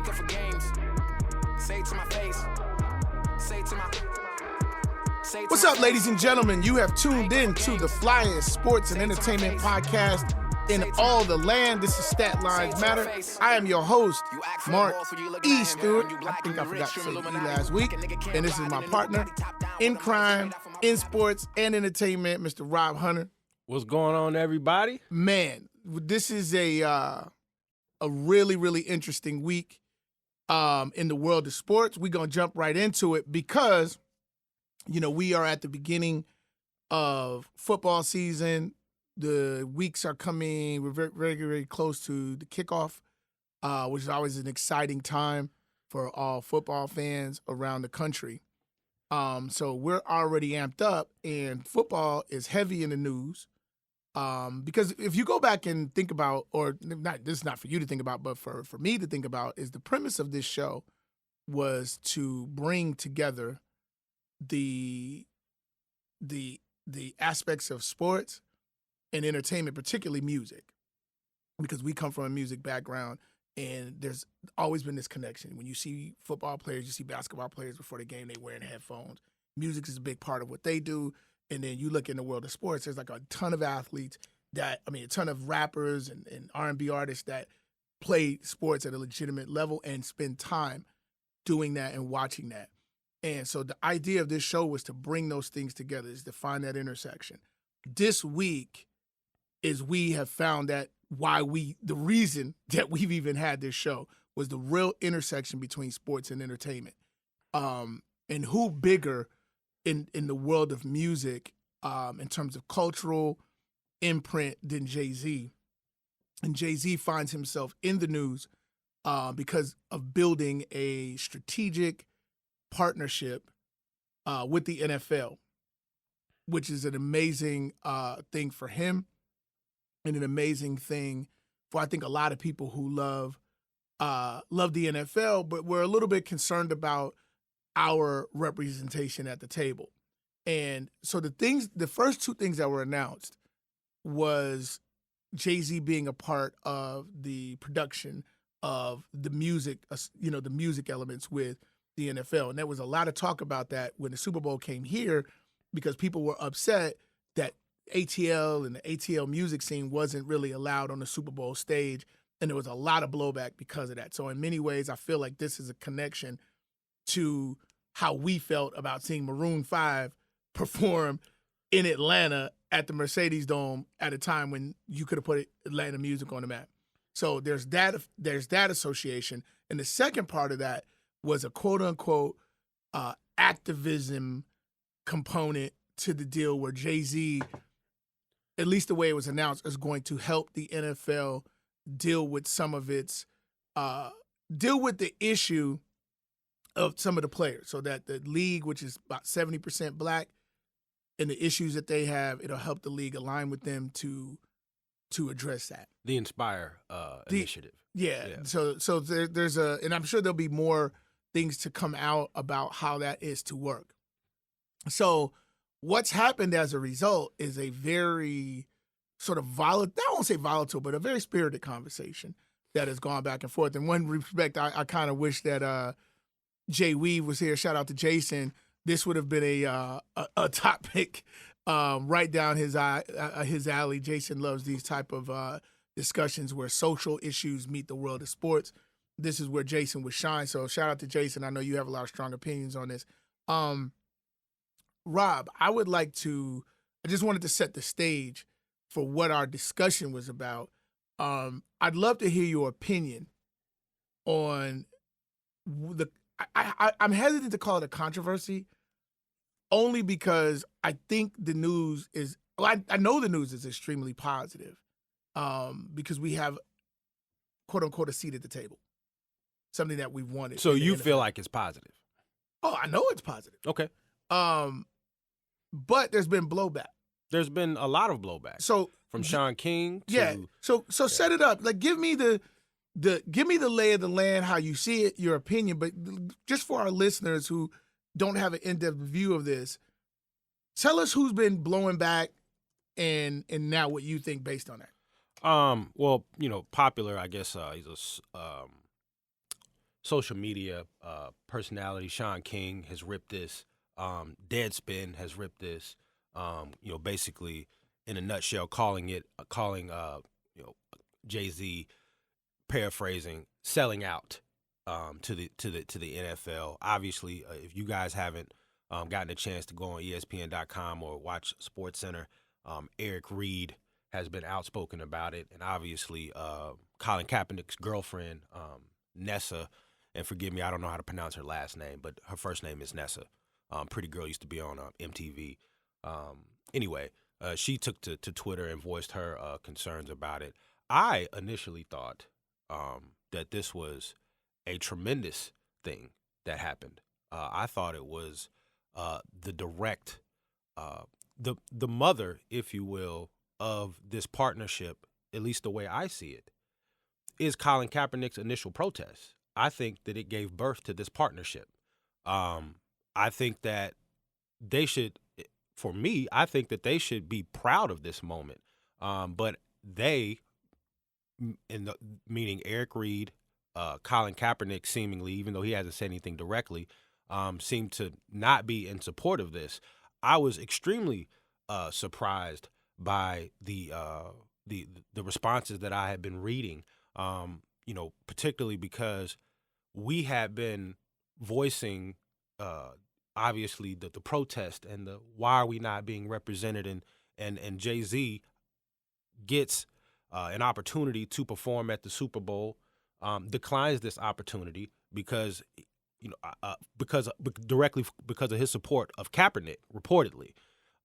up for games. Say it to my face. Say it to my. What's up, ladies and gentlemen? You have tuned in to the flyest sports and entertainment podcast in all the land. This is Stat Lines Matter. I am your host, Mark E. Stewart. I think I forgot to say E last week. And this is my partner in crime, in sports, and entertainment, Mr. Rob Hunter. What's going on, everybody? Man, this is a really, really interesting week in the world of sports. We're going to jump right into it because, you know, we are at the beginning of football season. The weeks are coming. We're very, very, very close to the kickoff, which is always an exciting time for all football fans around the country. So we're already amped up, and football is heavy in the news. Because if you go back and think about, or not, this is not for you to think about, but for me to think about, is the premise of this show was to bring together the aspects of sports and entertainment, particularly music, because we come from a music background, and there's always been this connection. When you see football players, you see basketball players before the game, they wearing headphones. Music is a big part of what they do. And then you look in the world of sports, there's like a ton of athletes a ton of rappers and R&B artists that play sports at a legitimate level and spend time doing that and watching that. And so the idea of this show was to bring those things together, is to find that intersection. This week is we have found that the reason that we've even had this show was the real intersection between sports and entertainment. And who bigger in the world of music in terms of cultural imprint than Jay-Z. And Jay-Z finds himself in the news because of building a strategic partnership with the NFL, which is an amazing thing for him and an amazing thing for, I think, a lot of people who love the NFL, but we're a little bit concerned about our representation at the table. And so the first two things that were announced was Jay-Z being a part of the production of the music, the music elements with the NFL. And there was a lot of talk about that when the Super Bowl came here, because people were upset that ATL and the ATL music scene wasn't really allowed on the Super Bowl stage. And there was a lot of blowback because of that. So in many ways, I feel like this is a connection to how we felt about seeing Maroon 5 perform in Atlanta at the Mercedes Dome at a time when you could have put Atlanta music on the map. So there's that association. And the second part of that was a quote-unquote activism component to the deal where Jay-Z, at least the way it was announced, is going to help the NFL deal with the issue of some of the players, so that the league, which is about 70% black, and the issues that they have, it'll help the league align with them to address that. The Inspire initiative. Yeah. So there's and I'm sure there'll be more things to come out about how that is to work. So what's happened as a result is a very sort of volatile, I won't say volatile, but a very spirited conversation that has gone back and forth. In one respect, I kind of wish that Jay Weave was here. Shout out to Jason. This would have been a topic right down his alley. Jason loves these type of discussions where social issues meet the world of sports. This is where Jason would shine. So shout out to Jason. I know you have a lot of strong opinions on this. Rob, I just wanted to set the stage for what our discussion was about. I'd love to hear your opinion on I'm hesitant to call it a controversy, only because I think the news is, I know the news is extremely positive, because we have, quote unquote, a seat at the table, something that we've wanted. So you feel like it's positive? Oh, I know it's positive. Okay. But there's been blowback. There's been a lot of blowback. So from Sean King to set it up. Like, give me the lay of the land, how you see it, your opinion. But just for our listeners who don't have an in-depth view of this, tell us who's been blowing back and now what you think based on that. Well, Popular, I guess he's a social media personality Sean King has ripped this. Deadspin has ripped this. Basically, in a nutshell, calling Jay-Z, paraphrasing, selling out to the NFL. Obviously, if you guys haven't gotten a chance to go on ESPN.com or watch SportsCenter, Eric Reed has been outspoken about it, and obviously Colin Kaepernick's girlfriend, Nessa, and forgive me, I don't know how to pronounce her last name, but her first name is Nessa. Pretty girl used to be on MTV. Anyway, she took to Twitter and voiced her concerns about it. I initially thought that this was a tremendous thing that happened. I thought it was the direct, the mother, if you will, of this partnership, at least the way I see it, is Colin Kaepernick's initial protest. I think that it gave birth to this partnership. I think that they should, for me, I think that they should be proud of this moment. But they, meaning Eric Reed, Colin Kaepernick, seemingly, even though he hasn't said anything directly, seem to not be in support of this. I was extremely surprised by the responses that I had been reading. Particularly because we had been voicing, obviously, the protest and the why are we not being represented, and Jay-Z gets an opportunity to perform at the Super Bowl, declines this opportunity because because of his support of Kaepernick, reportedly,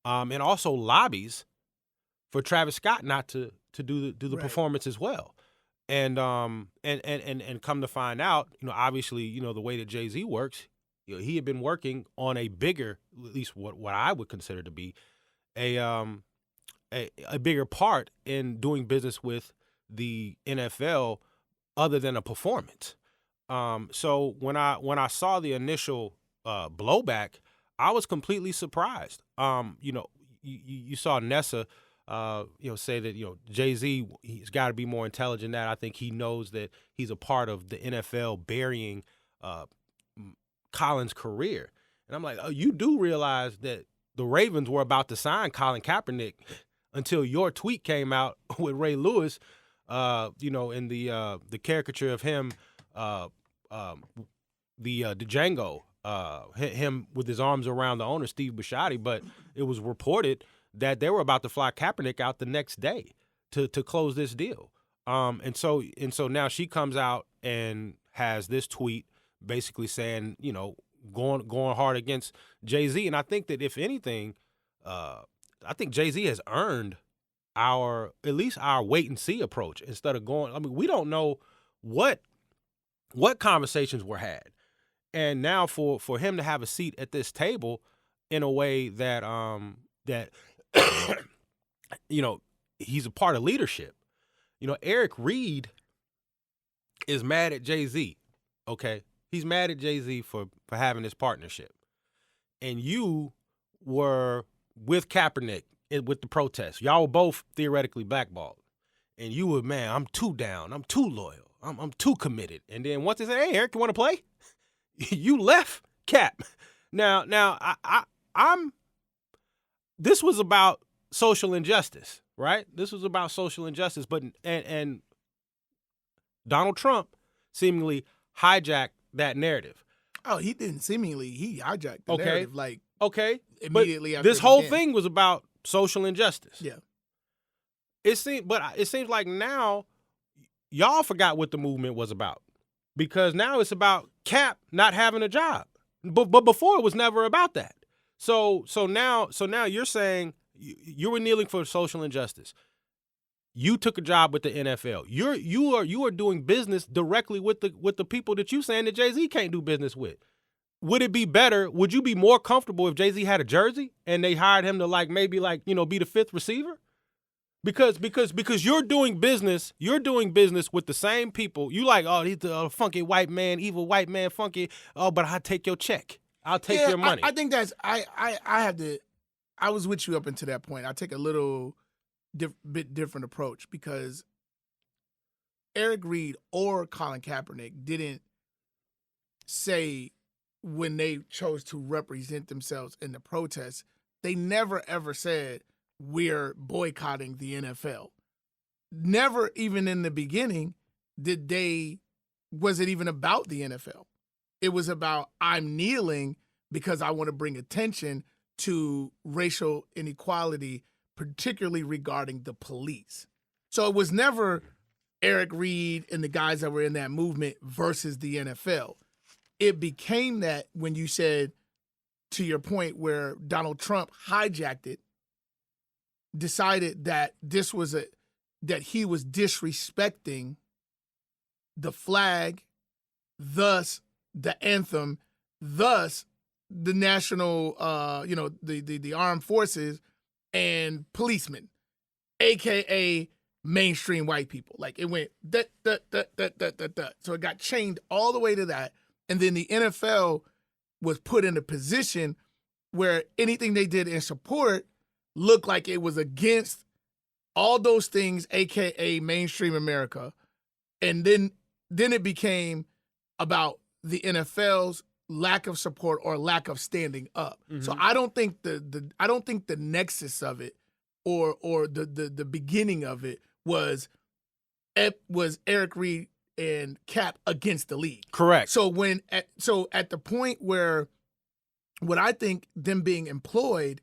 and also lobbies for Travis Scott not to do the right performance as well. And come to find out, obviously, the way that Jay-Z works, he had been working on a bigger, at least what I would consider to be a bigger part in doing business with the NFL other than a performance. So when I saw the initial blowback, I was completely surprised. You saw Nessa say that, Jay-Z, he's got to be more intelligent than that. I think he knows that he's a part of the NFL burying Colin's career. And I'm like, oh, you do realize that the Ravens were about to sign Colin Kaepernick until your tweet came out with Ray Lewis, in the caricature of him, the Django, him with his arms around the owner, Steve Bisciotti. But it was reported that they were about to fly Kaepernick out the next day to close this deal. And so now she comes out and has this tweet basically saying, going hard against Jay-Z. And I think that if anything, I think Jay-Z has earned at least our wait and see approach instead of going. I mean, we don't know what conversations were had. And now for him to have a seat at this table in a way that he's a part of leadership. Eric Reed is mad at Jay-Z. Okay, he's mad at Jay-Z for having this partnership, and you were with Kaepernick with the protests. Y'all were both theoretically blackballed, and you were, man, I'm too down, I'm too loyal, I'm too committed. And then once they said, hey, Eric, you want to play? You left Cap. Now I'm. This was about social injustice, right? This was about social injustice, but and Donald Trump seemingly hijacked that narrative. Oh, he didn't seemingly. He hijacked the narrative, immediately after this whole thing was about social injustice. Yeah. It seems like now y'all forgot what the movement was about, because now it's about Cap not having a job. But before it was never about that. So now you're saying you were kneeling for social injustice. You took a job with the NFL. You are doing business directly with the people that you saying that Jay-Z can't do business with. Would it be better? Would you be more comfortable if Jay-Z had a jersey and they hired him to maybe be the fifth receiver? Because you're doing business with the same people. You he's the funky white man, evil white man, funky. Oh, but I'll take your check. I'll take your money. I think that's I was with you up until that point. I take a little bit different approach because Eric Reed or Colin Kaepernick didn't say when they chose to represent themselves in the protests, they never ever said we're boycotting the NFL. Never even in the beginning was it even about the NFL. It was about I'm kneeling because I want to bring attention to racial inequality, particularly regarding the police. So it was never Eric Reed and the guys that were in that movement versus the NFL. It became that when you said, to your point, where Donald Trump hijacked it, decided that that he was disrespecting the flag, thus the anthem, thus the national, the armed forces and policemen, AKA mainstream white people. Like it went that. So it got chained all the way to that. And then the NFL was put in a position where anything they did in support looked like it was against all those things, AKA mainstream America. And then it became about the NFL's lack of support or lack of standing up. Mm-hmm. So I don't think the nexus of it or the beginning of it was Eric Reed and Cap against the league. Correct. So at the point where what I think them being employed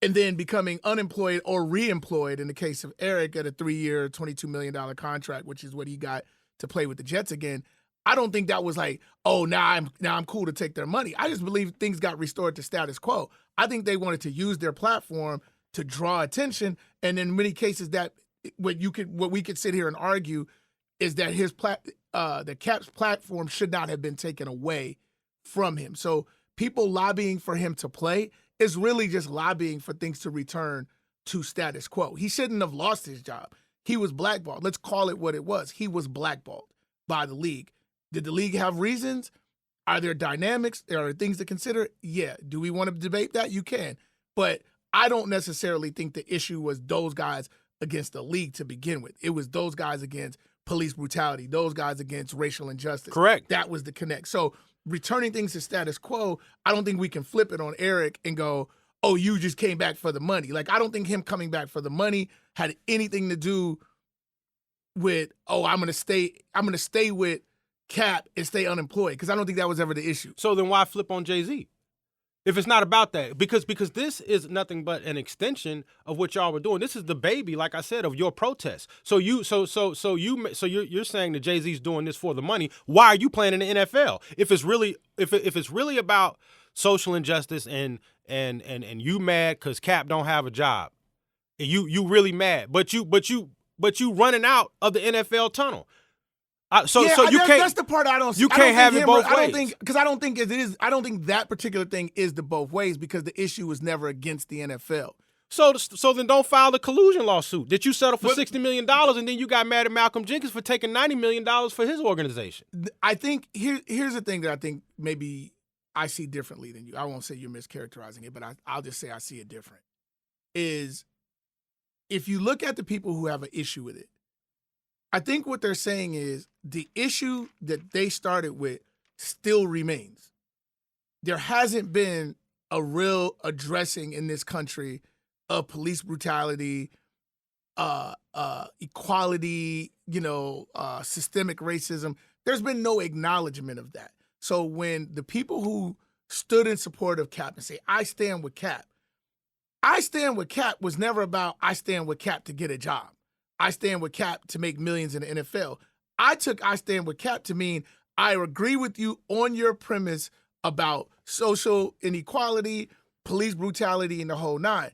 and then becoming unemployed or reemployed in the case of Eric at a 3-year, $22 million contract, which is what he got to play with the Jets again. I don't think that was like, oh, now I'm cool to take their money. I just believe things got restored to status quo. I think they wanted to use their platform to draw attention, and in many cases that what we could sit here and argue is that the Cap's platform should not have been taken away from him. So people lobbying for him to play is really just lobbying for things to return to status quo. He shouldn't have lost his job. He was blackballed. Let's call it what it was. He was blackballed by the league. Did the league have reasons? Are there dynamics? Are there things to consider? Yeah. Do we want to debate that? You can. But I don't necessarily think the issue was those guys against the league to begin with. It was those guys against police brutality, those guys against racial injustice. Correct. That was the connect. So returning things to status quo, I don't think we can flip it on Eric and go, oh, you just came back for the money. Like, I don't think him coming back for the money had anything to do with, oh, I'm going to stay with Cap and stay unemployed, because I don't think that was ever the issue. So then why flip on Jay-Z? If it's not about that, because this is nothing but an extension of what y'all were doing. This is the baby, like I said, of your protest. So you're saying that Jay-Z's doing this for the money. Why are you playing in the NFL? If it's really about social injustice and you mad because Cap don't have a job, and you really mad, but you running out of the NFL tunnel. That's the part I don't see. You can't have it both ways. I don't think it is. I don't think that particular thing is the both ways, because the issue was never against the NFL. So then don't file the collusion lawsuit that you settled for $60 million, and then you got mad at Malcolm Jenkins for taking $90 million for his organization. I think here's the thing that I think maybe I see differently than you. I won't say you're mischaracterizing it, but I'll just say I see it different. Is if you look at the people who have an issue with it, I think what they're saying is the issue that they started with still remains. There hasn't been a real addressing in this country of police brutality, equality, systemic racism. There's been no acknowledgement of that. So when the people who stood in support of Cap and say, I stand with Cap was never about I stand with Cap to get a job. I stand with Cap to make millions in the NFL. I stand with Cap to mean I agree with you on your premise about social inequality, police brutality, and the whole nine.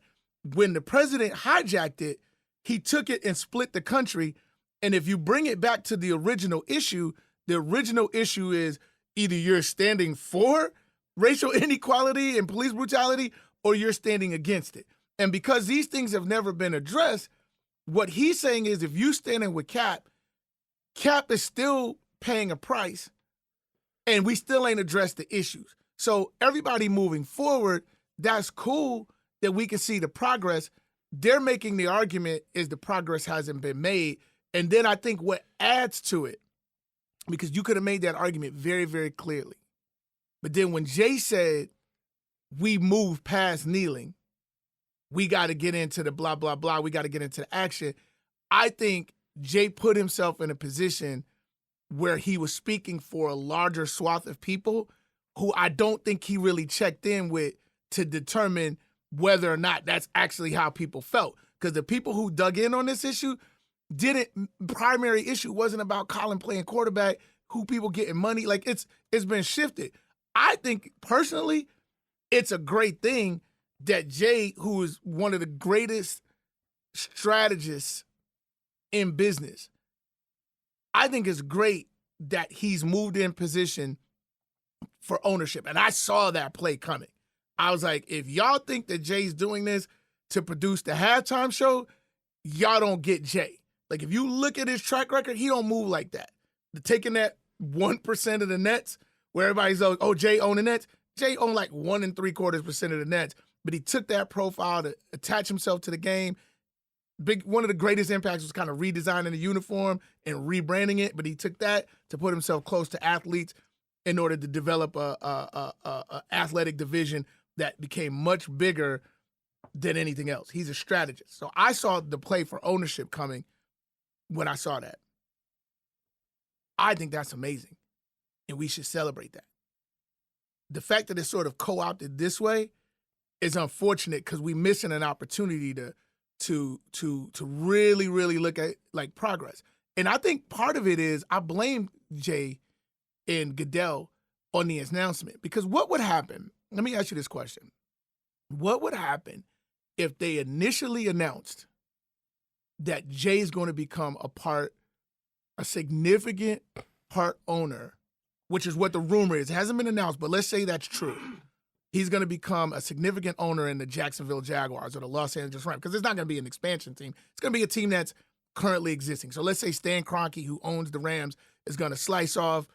When the president hijacked it, he took it and split the country. And if you bring it back to the original issue is either you're standing for racial inequality and police brutality, or you're standing against it. And because these things have never been addressed, what he's saying is if you standing with Cap is still paying a price, and we still ain't addressed the issues. So everybody moving forward, that's cool that we can see the progress. They're making the argument is the progress hasn't been made. And then I think what adds to it, because you could have made that argument very, very clearly. But then when Jay said, we move past kneeling, we got to get into the blah, blah, blah, we got to get into the action, I think Jay put himself in a position where he was speaking for a larger swath of people who I don't think he really checked in with to determine whether or not that's actually how people felt. Because the people who dug in on this issue primary issue wasn't about Colin playing quarterback, who people getting money. Like, it's been shifted. I think, personally, it's a great thing that Jay, who is one of the greatest strategists in business, I think it's great that he's moved in position for ownership. And I saw that play coming. I was like, if y'all think that Jay's doing this to produce the halftime show, y'all don't get Jay. Like, if you look at his track record, he don't move like that. Taking that 1% of the Nets, where everybody's like, oh, Jay owned the Nets. Jay owned like 1 3/4% of the Nets. But he took that profile to attach himself to the game. One of the greatest impacts was kind of redesigning the uniform and rebranding it. But he took that to put himself close to athletes in order to develop a athletic division that became much bigger than anything else. He's a strategist. So I saw the play for ownership coming when I saw that. I think that's amazing, and we should celebrate that. The fact that it's sort of co-opted this way is unfortunate because we're missing an opportunity to really, really look at like progress. And I think part of it is I blame Jay and Goodell on the announcement, because what would happen? Let me ask you this question. What would happen if they initially announced that Jay's going to become a significant part owner, which is what the rumor is. It hasn't been announced, but let's say that's true. He's going to become a significant owner in the Jacksonville Jaguars or the Los Angeles Rams, because it's not going to be an expansion team. It's going to be a team that's currently existing. So let's say Stan Kroenke, who owns the Rams, is going to slice off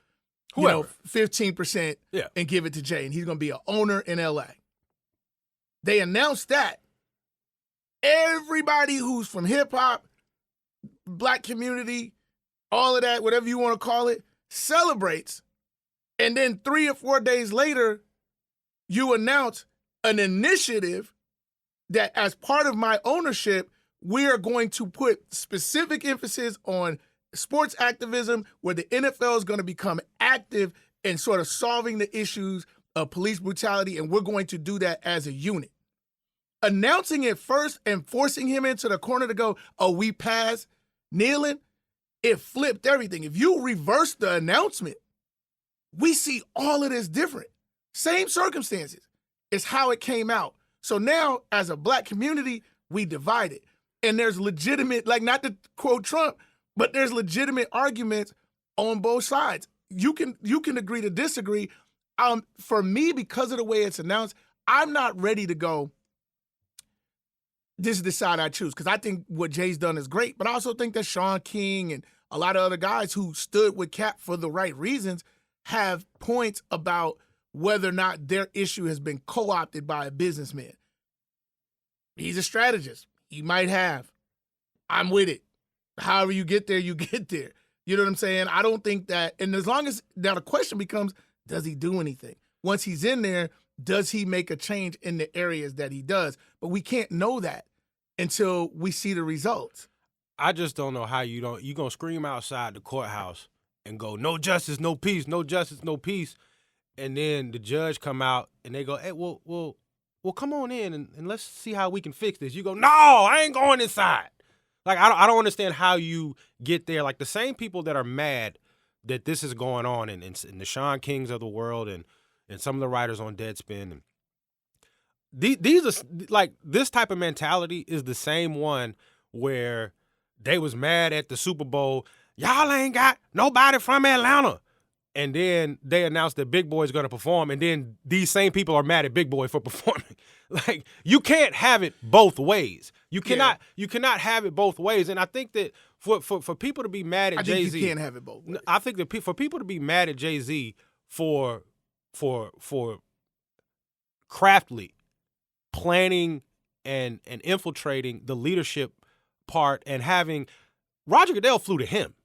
15% and give it to Jay, and he's going to be an owner in L.A. They announced that. Everybody who's from hip-hop, black community, all of that, whatever you want to call it, celebrates. And then 3 or 4 days later, you announce an initiative that as part of my ownership, we are going to put specific emphasis on sports activism, where the NFL is going to become active in sort of solving the issues of police brutality, and we're going to do that as a unit. Announcing it first and forcing him into the corner to go, oh, we passed kneeling, it flipped everything. If you reverse the announcement, we see all of this different. Same circumstances. It's how it came out. So now, as a black community, we divided. And there's legitimate, like, not to quote Trump, but there's legitimate arguments on both sides. You can agree to disagree. For me, because of the way it's announced, I'm not ready to go, this is the side I choose, because I think what Jay's done is great, but I also think that Sean King and a lot of other guys who stood with Cap for the right reasons have points about whether or not their issue has been co-opted by a businessman. He's a strategist. He might have. I'm with it. However you get there, you get there. You know what I'm saying? I don't think that, and as long as, now the question becomes, does he do anything? Once he's in there, does he make a change in the areas that he does? But we can't know that until we see the results. I just don't know how you going to scream outside the courthouse and go, no justice, no peace, no justice, no peace. And then the judge come out and they go, hey, well, come on in and let's see how we can fix this. You go, no, I ain't going inside. Like, I don't understand how you get there. Like, the same people that are mad that this is going on and the Sean Kings of the world and some of the writers on Deadspin. And these are, like, this type of mentality is the same one where they was mad at the Super Bowl. Y'all ain't got nobody from Atlanta. And then they announced that Big Boy is going to perform, and then these same people are mad at Big Boy for performing. Like, you can't have it both ways. You cannot have it both ways. And I think that for people to be mad at Jay-Z, I think you can't have it both ways. I think that for people to be mad at Jay-Z for craftily planning and infiltrating the leadership part and having Roger Goodell flew to him.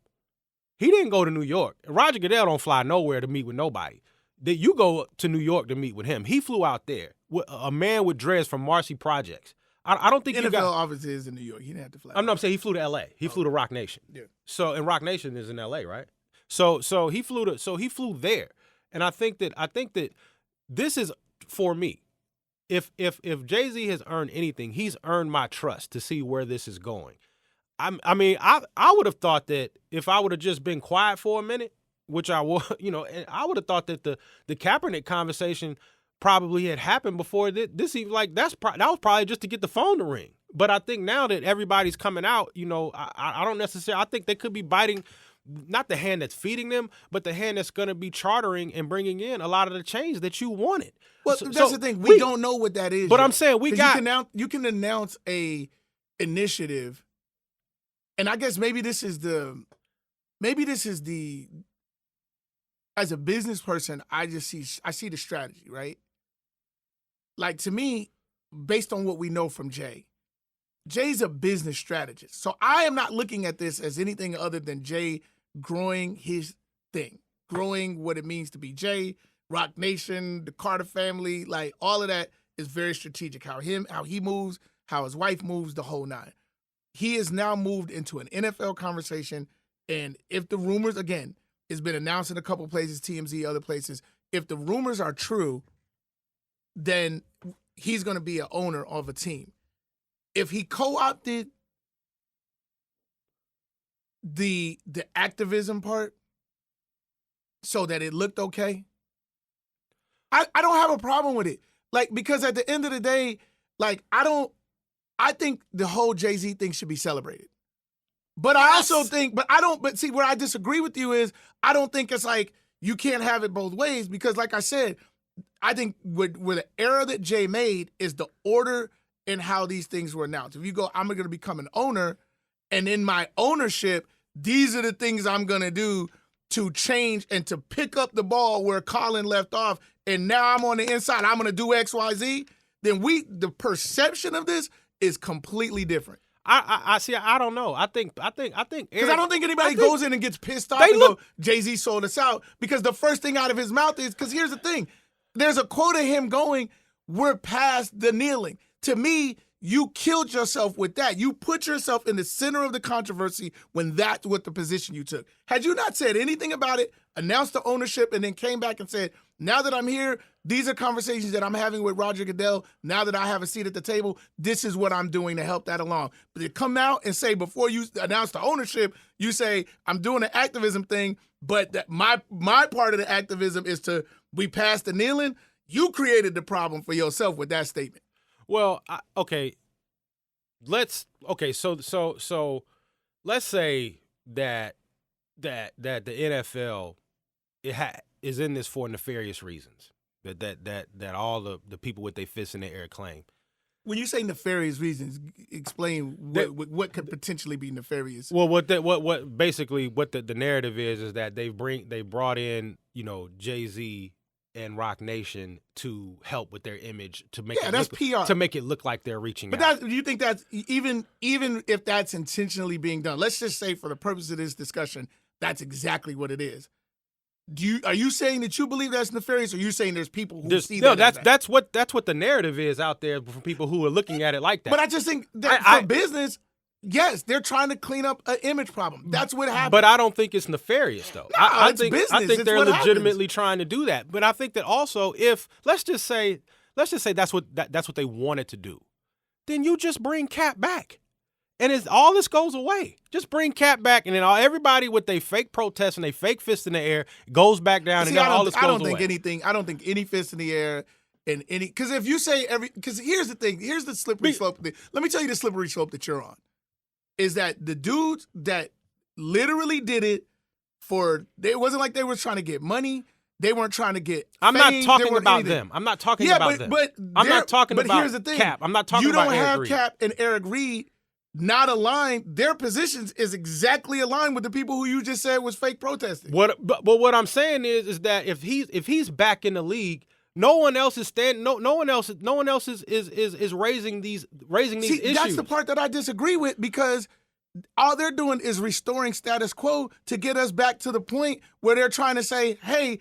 He didn't go to New York. Roger Goodell don't fly nowhere to meet with nobody. That you go to New York to meet with him. He flew out there. A man with dreads from Marcy Projects. I don't think NFL office is in New York. He didn't have to fly. I'm saying he flew to L.A. He flew to Rock Nation. Yeah. So and Rock Nation is in L.A. right? So he flew there, and I think that this is for me. If Jay-Z has earned anything, he's earned my trust to see where this is going. I would have thought that if I would have just been quiet for a minute, which I was, and I would have thought that the Kaepernick conversation probably had happened before this even that was probably just to get the phone to ring. But I think now that everybody's coming out, I don't necessarily. I think they could be biting not the hand that's feeding them, but the hand that's going to be chartering and bringing in a lot of the change that you wanted. Well, that's the thing. We don't know what that is. But yet. I'm saying you can announce a initiative, and I guess maybe this is the as a business person, I see the strategy, right? Like, to me, based on what we know from Jay's a business strategist. So I am not looking at this as anything other than Jay growing his thing, growing what it means to be Jay, Rock Nation, the Carter family, like all of that is very strategic. How he moves, how his wife moves, the whole nine. He is now moved into an NFL conversation, and if the rumors, again, it's been announced in a couple places, TMZ, other places, if the rumors are true, then he's going to be an owner of a team. If he co-opted the activism part so that it looked okay, I don't have a problem with it. Like, because at the end of the day, like, I think the whole Jay-Z thing should be celebrated. But I also think, but see, where I disagree with you is I don't think it's like you can't have it both ways, because like I said, I think with the era that Jay made is the order and how these things were announced. If you go, I'm going to become an owner, and in my ownership, these are the things I'm going to do to change and to pick up the ball where Colin left off, and now I'm on the inside, I'm going to do X, Y, Z, then the perception of this is completely different. I see. I don't know. I think because I don't think anybody goes in and gets pissed off and go, Jay-Z sold us out, because the first thing out of his mouth is, because here's the thing, there's a quote of him going, "We're past the kneeling." To me, you killed yourself with that. You put yourself in the center of the controversy when that's what the position you took. Had you not said anything about it, announced the ownership, and then came back and said, now that I'm here, these are conversations that I'm having with Roger Goodell. Now that I have a seat at the table, this is what I'm doing to help that along. But to come out and say, before you announce the ownership, you say, I'm doing the activism thing, but that my part of the activism is to be past the kneeling. You created the problem for yourself with that statement. Well, so let's say that the NFL is in this for nefarious reasons. That all the people with their fists in the air claim. When you say nefarious reasons, explain what could potentially be nefarious. Well, what basically what the narrative is that they brought in, Jay-Z and Rock Nation to help with their image, to make PR, to make it look like they're reaching out. But do you think that's even if that's intentionally being done? Let's just say, for the purpose of this discussion, that's exactly what it is. Are you saying that you believe that's nefarious, or are you saying there's people who see that? No, that's what the narrative is out there for people who are looking at it like that. But I just think that for business, yes, they're trying to clean up an image problem. That's what happened. But I don't think it's nefarious, though. I think business. I think they're legitimately trying to do that. But I think that also, if let's just say that's what they wanted to do, then you just bring Cap back, and all this goes away. Just bring Cap back, and then everybody with their fake protests and their fake fists in the air goes back down, and all this goes away. I don't think any fists in the air. Because if you say because here's the thing, here's the slippery slope. Let me tell you the slippery slope that you're on. Is that the dudes that literally did it it wasn't like they were trying to get money. They weren't trying to get I'm fame. not talking about them. I'm not talking about them. I'm not talking about here's the thing. Cap. I'm not talking about Eric Reed. You don't have Cap and Eric Reed not aligned. Their positions is exactly aligned with the people who you just said was fake protesting. But what I'm saying is that if he's back in the league, no one else is standing. No one else is raising these issues. That's the part that I disagree with, because all they're doing is restoring status quo to get us back to the point where they're trying to say, hey,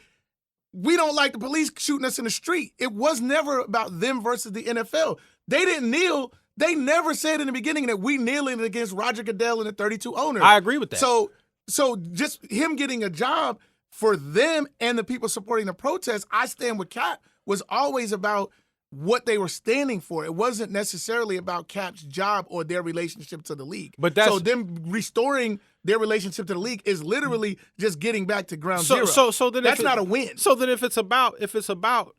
we don't like the police shooting us in the street. It was never about them versus the NFL. They didn't kneel. They never said in the beginning that we kneeling against Roger Goodell and the 32 owners. I agree with that. So just him getting a job for them and the people supporting the protest, I stand with Cap, was always about what they were standing for. It wasn't necessarily about Cap's job or their relationship to the league. So them restoring their relationship to the league is literally just getting back to ground zero. So then that's not a win. So then if it's about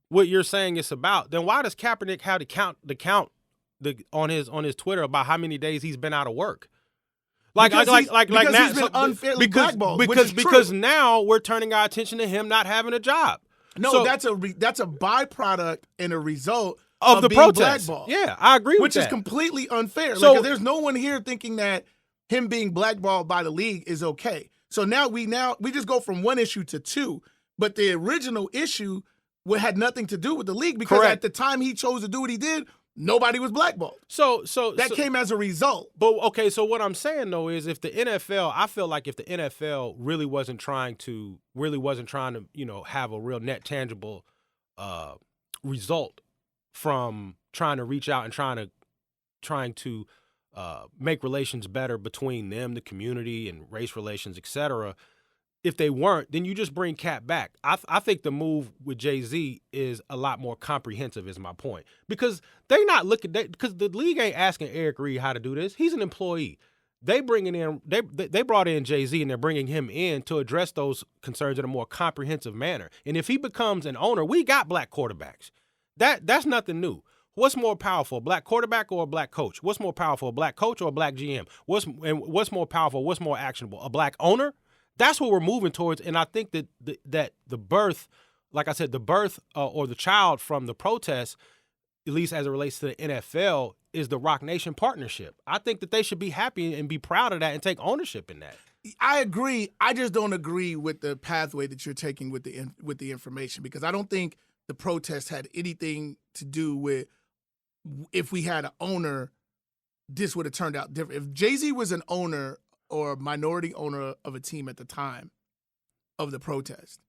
what you're saying it's about, then why does Kaepernick have to count on his Twitter about how many days he's been out of work? Because now, he's been unfairly blackballed, because now we're turning our attention to him not having a job. No, so, that's a byproduct and a result of the being protest. blackballed. Yeah, I agree with which that. Which is completely unfair. So there's no one here thinking that him being blackballed by the league is okay. So now we just go from one issue to two. But the original issue had nothing to do with the league because at the time he chose to do what he did, nobody was blackballed. So that came as a result. But okay, so what I'm saying though is if the NFL, I feel like if the NFL really wasn't trying to, have a real net tangible result from trying to reach out and trying to make relations better between them, the community, and race relations, et cetera. If they weren't, then you just bring Cap back. I think the move with Jay-Z is a lot more comprehensive, is my point. Because they're not looking, because the league ain't asking Eric Reid how to do this. He's an employee. They brought in Jay-Z and they're bringing him in to address those concerns in a more comprehensive manner. And if he becomes an owner, we got black quarterbacks. That's nothing new. What's more powerful, a black quarterback or a black coach? What's more powerful, a black coach or a black GM? What's more powerful, what's more actionable, a black owner? That's what we're moving towards, and I think that the birth, like I said, the birth or the child from the protest, at least as it relates to the NFL, is the Rock Nation partnership. I think that they should be happy and be proud of that and take ownership in that. I agree. I just don't agree with the pathway that you're taking with the information because I don't think the protest had anything to do with if we had an owner, this would have turned out different. If Jay-Z was an owner or a minority owner of a team at the time of the protest,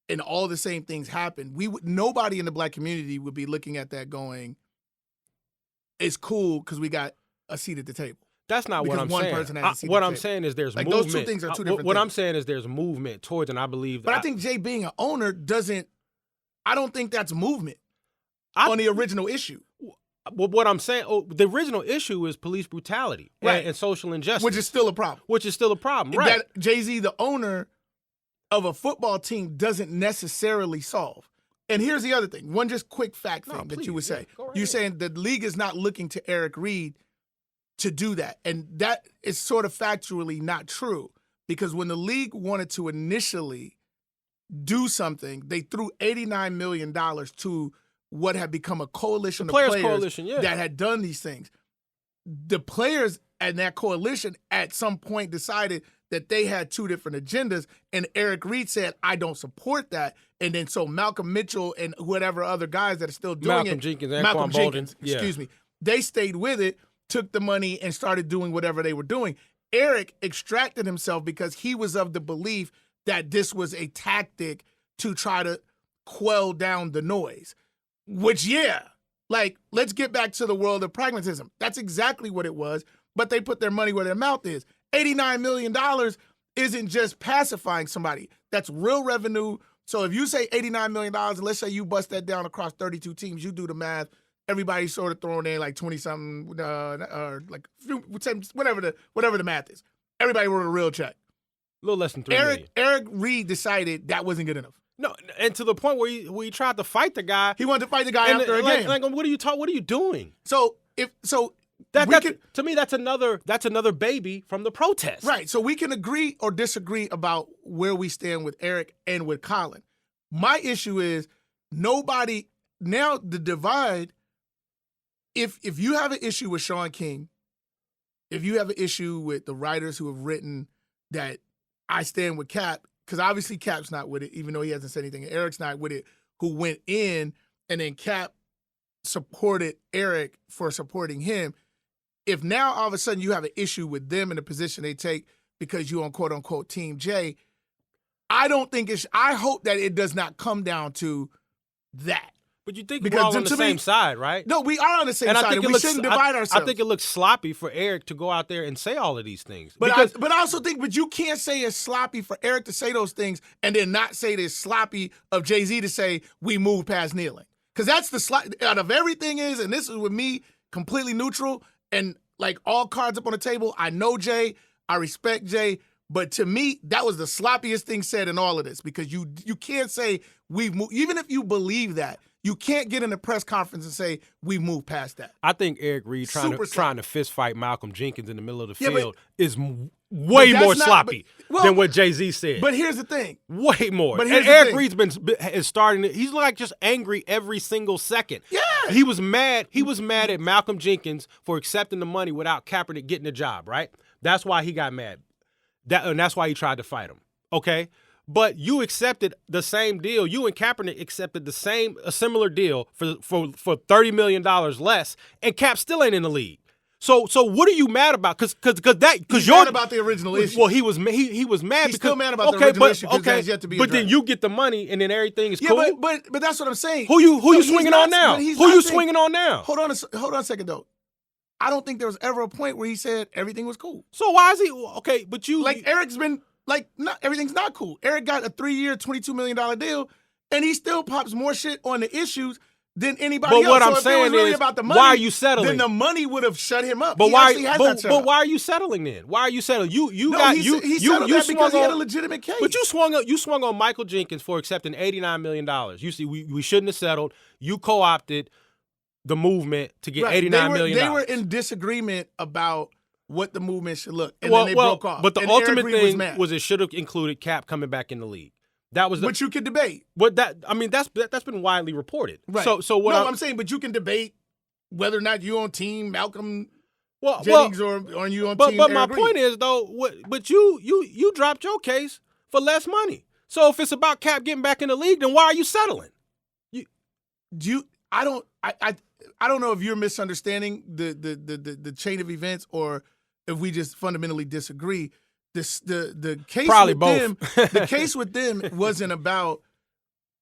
and all the same things happened, nobody in the black community would be looking at that going, it's cool because we got a seat at the table. That's not what I'm saying. Person has a seat what at the I'm table. saying is there's like movement. Those two things are two different what things. I'm saying is there's movement towards, and I believe But I think Jay being an owner I don't think that's movement on the original issue. Well, what I'm saying, the original issue is police brutality and social injustice. Which is still a problem. Right. That Jay-Z, the owner of a football team, doesn't necessarily solve. And here's the other thing. One just quick fact thing that you would say. You're saying the league is not looking to Eric Reid to do that. And that is sort of factually not true. Because when the league wanted to initially do something, they threw $89 million to what had become a coalition of players that had done these things. The players and that coalition at some point decided that they had two different agendas, and Eric Reid said, I don't support that. And then so Malcolm Mitchell and whatever other guys that are still doing Malcolm Jenkins, excuse me, they stayed with it, took the money, and started doing whatever they were doing. Eric extracted himself because he was of the belief that this was a tactic to try to quell down the noise. Which, let's get back to the world of pragmatism. That's exactly what it was, but they put their money where their mouth is. $89 million isn't just pacifying somebody. That's real revenue. So if you say $89 million, and let's say you bust that down across 32 teams, you do the math, everybody's sort of throwing in like 20-something, or like whatever the math is. Everybody wrote a real check. A little less than $3 million. Eric Reid decided that wasn't good enough. No, and to the point where he tried to fight the guy. He wanted to fight the guy after a game. Like, what are you doing? To me, that's another baby from the protest. Right. So we can agree or disagree about where we stand with Eric and with Colin. My issue is the divide. If you have an issue with Sean King, if you have an issue with the writers who have written that I stand with Cap, because obviously Cap's not with it, even though he hasn't said anything. Eric's not with it, who went in, and then Cap supported Eric for supporting him. if now all of a sudden you have an issue with them and the position they take because you on quote unquote Team J, I don't think I hope that it does not come down to that. But you think we're all on the same side, right? No, we are on the same side, and we shouldn't divide ourselves. I think it looks sloppy for Eric to go out there and say all of these things. But I also think, but you can't say it's sloppy for Eric to say those things and then not say it's sloppy of Jay-Z to say we moved past kneeling. Because that's the out of everything is, and this is with me completely neutral and like all cards up on the table. I know Jay, I respect Jay, but to me, that was the sloppiest thing said in all of this because you can't say we've moved, even if you believe that. You can't get in a press conference and say we've moved past that. I think Eric Reed trying to fist fight Malcolm Jenkins in the middle of the field is way more sloppy than what Jay-Z said. But here's the thing. Way more. And Eric Reed's is starting to, he's like just angry every single second. Yeah. He was mad at Malcolm Jenkins for accepting the money without Kaepernick getting a job, right? That's why he got mad. And that's why he tried to fight him. Okay? But you accepted the same deal. You and Kaepernick accepted a similar deal for $30 million less, and Cap still ain't in the league. So what are you mad about? Because you're mad about the original issue. Well, he was mad. He's still mad about the original issue because that's yet to be addressed. But then you get the money, and then everything is cool. But that's what I'm saying. Who you swinging on now? Who you swinging on now? Hold on a second though. I don't think there was ever a point where he said everything was cool. So why is he okay? But you Eric's been. Everything's not cool. Eric got a 3-year, $22 million deal, and he still pops more shit on the issues than anybody else. But what I'm saying saying is, about the money, why are you settling? Then the money would have shut him up. But why are you settling then? Why are you settling? He settled that because he had a legitimate case. But you swung on Michael Jenkins for accepting $89 million. You see, we shouldn't have settled. You co-opted the movement to get $89 million. They were in disagreement about what the movement should look, and then they broke off. But the ultimate thing was it should have included Cap coming back in the league. That was which you could debate. But that's been widely reported. Right. So what I'm saying, but you can debate whether or not you on team Malcolm Jennings or you on team. But my point is though, but you dropped your case for less money. So if it's about Cap getting back in the league, then why are you settling? I don't know if you're misunderstanding the chain of events or if we just fundamentally disagree. The case probably with both. them, the case with them wasn't about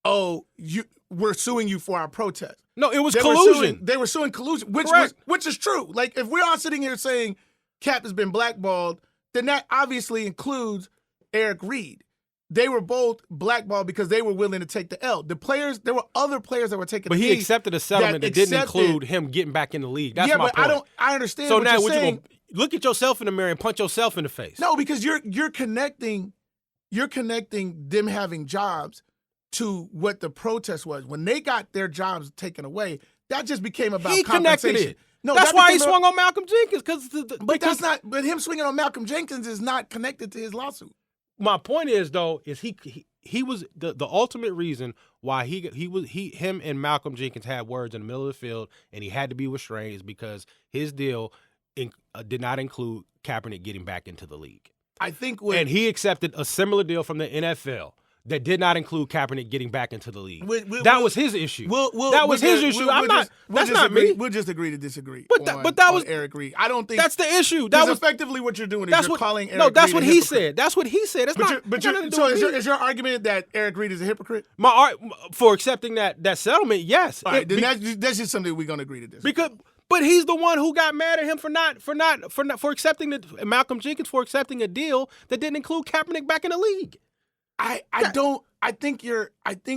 we're suing you for our protest. No, it was collusion. They were suing collusion, which is true. Like if we're all sitting here saying Cap has been blackballed, then that obviously includes Eric Reed. They were both blackballed because they were willing to take the L. The players, there were other players that were taking the L. But he accepted a settlement that didn't include him getting back in the league. That's my point. I understand so what now you're saying. Look at yourself in the mirror and punch yourself in the face. No, because you're connecting them having jobs to what the protest was. When they got their jobs taken away, that just became about he compensation. Connected it. No, that's why he swung on Malcolm Jenkins. But him swinging on Malcolm Jenkins is not connected to his lawsuit. My point is though, he was the ultimate reason why him and Malcolm Jenkins had words in the middle of the field and he had to be restrained is because his deal did not include Kaepernick getting back into the league. And he accepted a similar deal from the NFL that did not include Kaepernick getting back into the league. That was his issue. That was his issue. That's not me. We'll just agree to disagree. But that was Eric Reed. I don't think that's the issue. That was effectively what you're doing. Is you're calling Eric Reed. No, that's what he said. That's what he said. Is your argument that Eric Reed is a hypocrite? For accepting that settlement, yes. All right, then that's just something we're going to agree to disagree. But he's the one who got mad at him for accepting Malcolm Jenkins for accepting a deal that didn't include Kaepernick back in the league. I think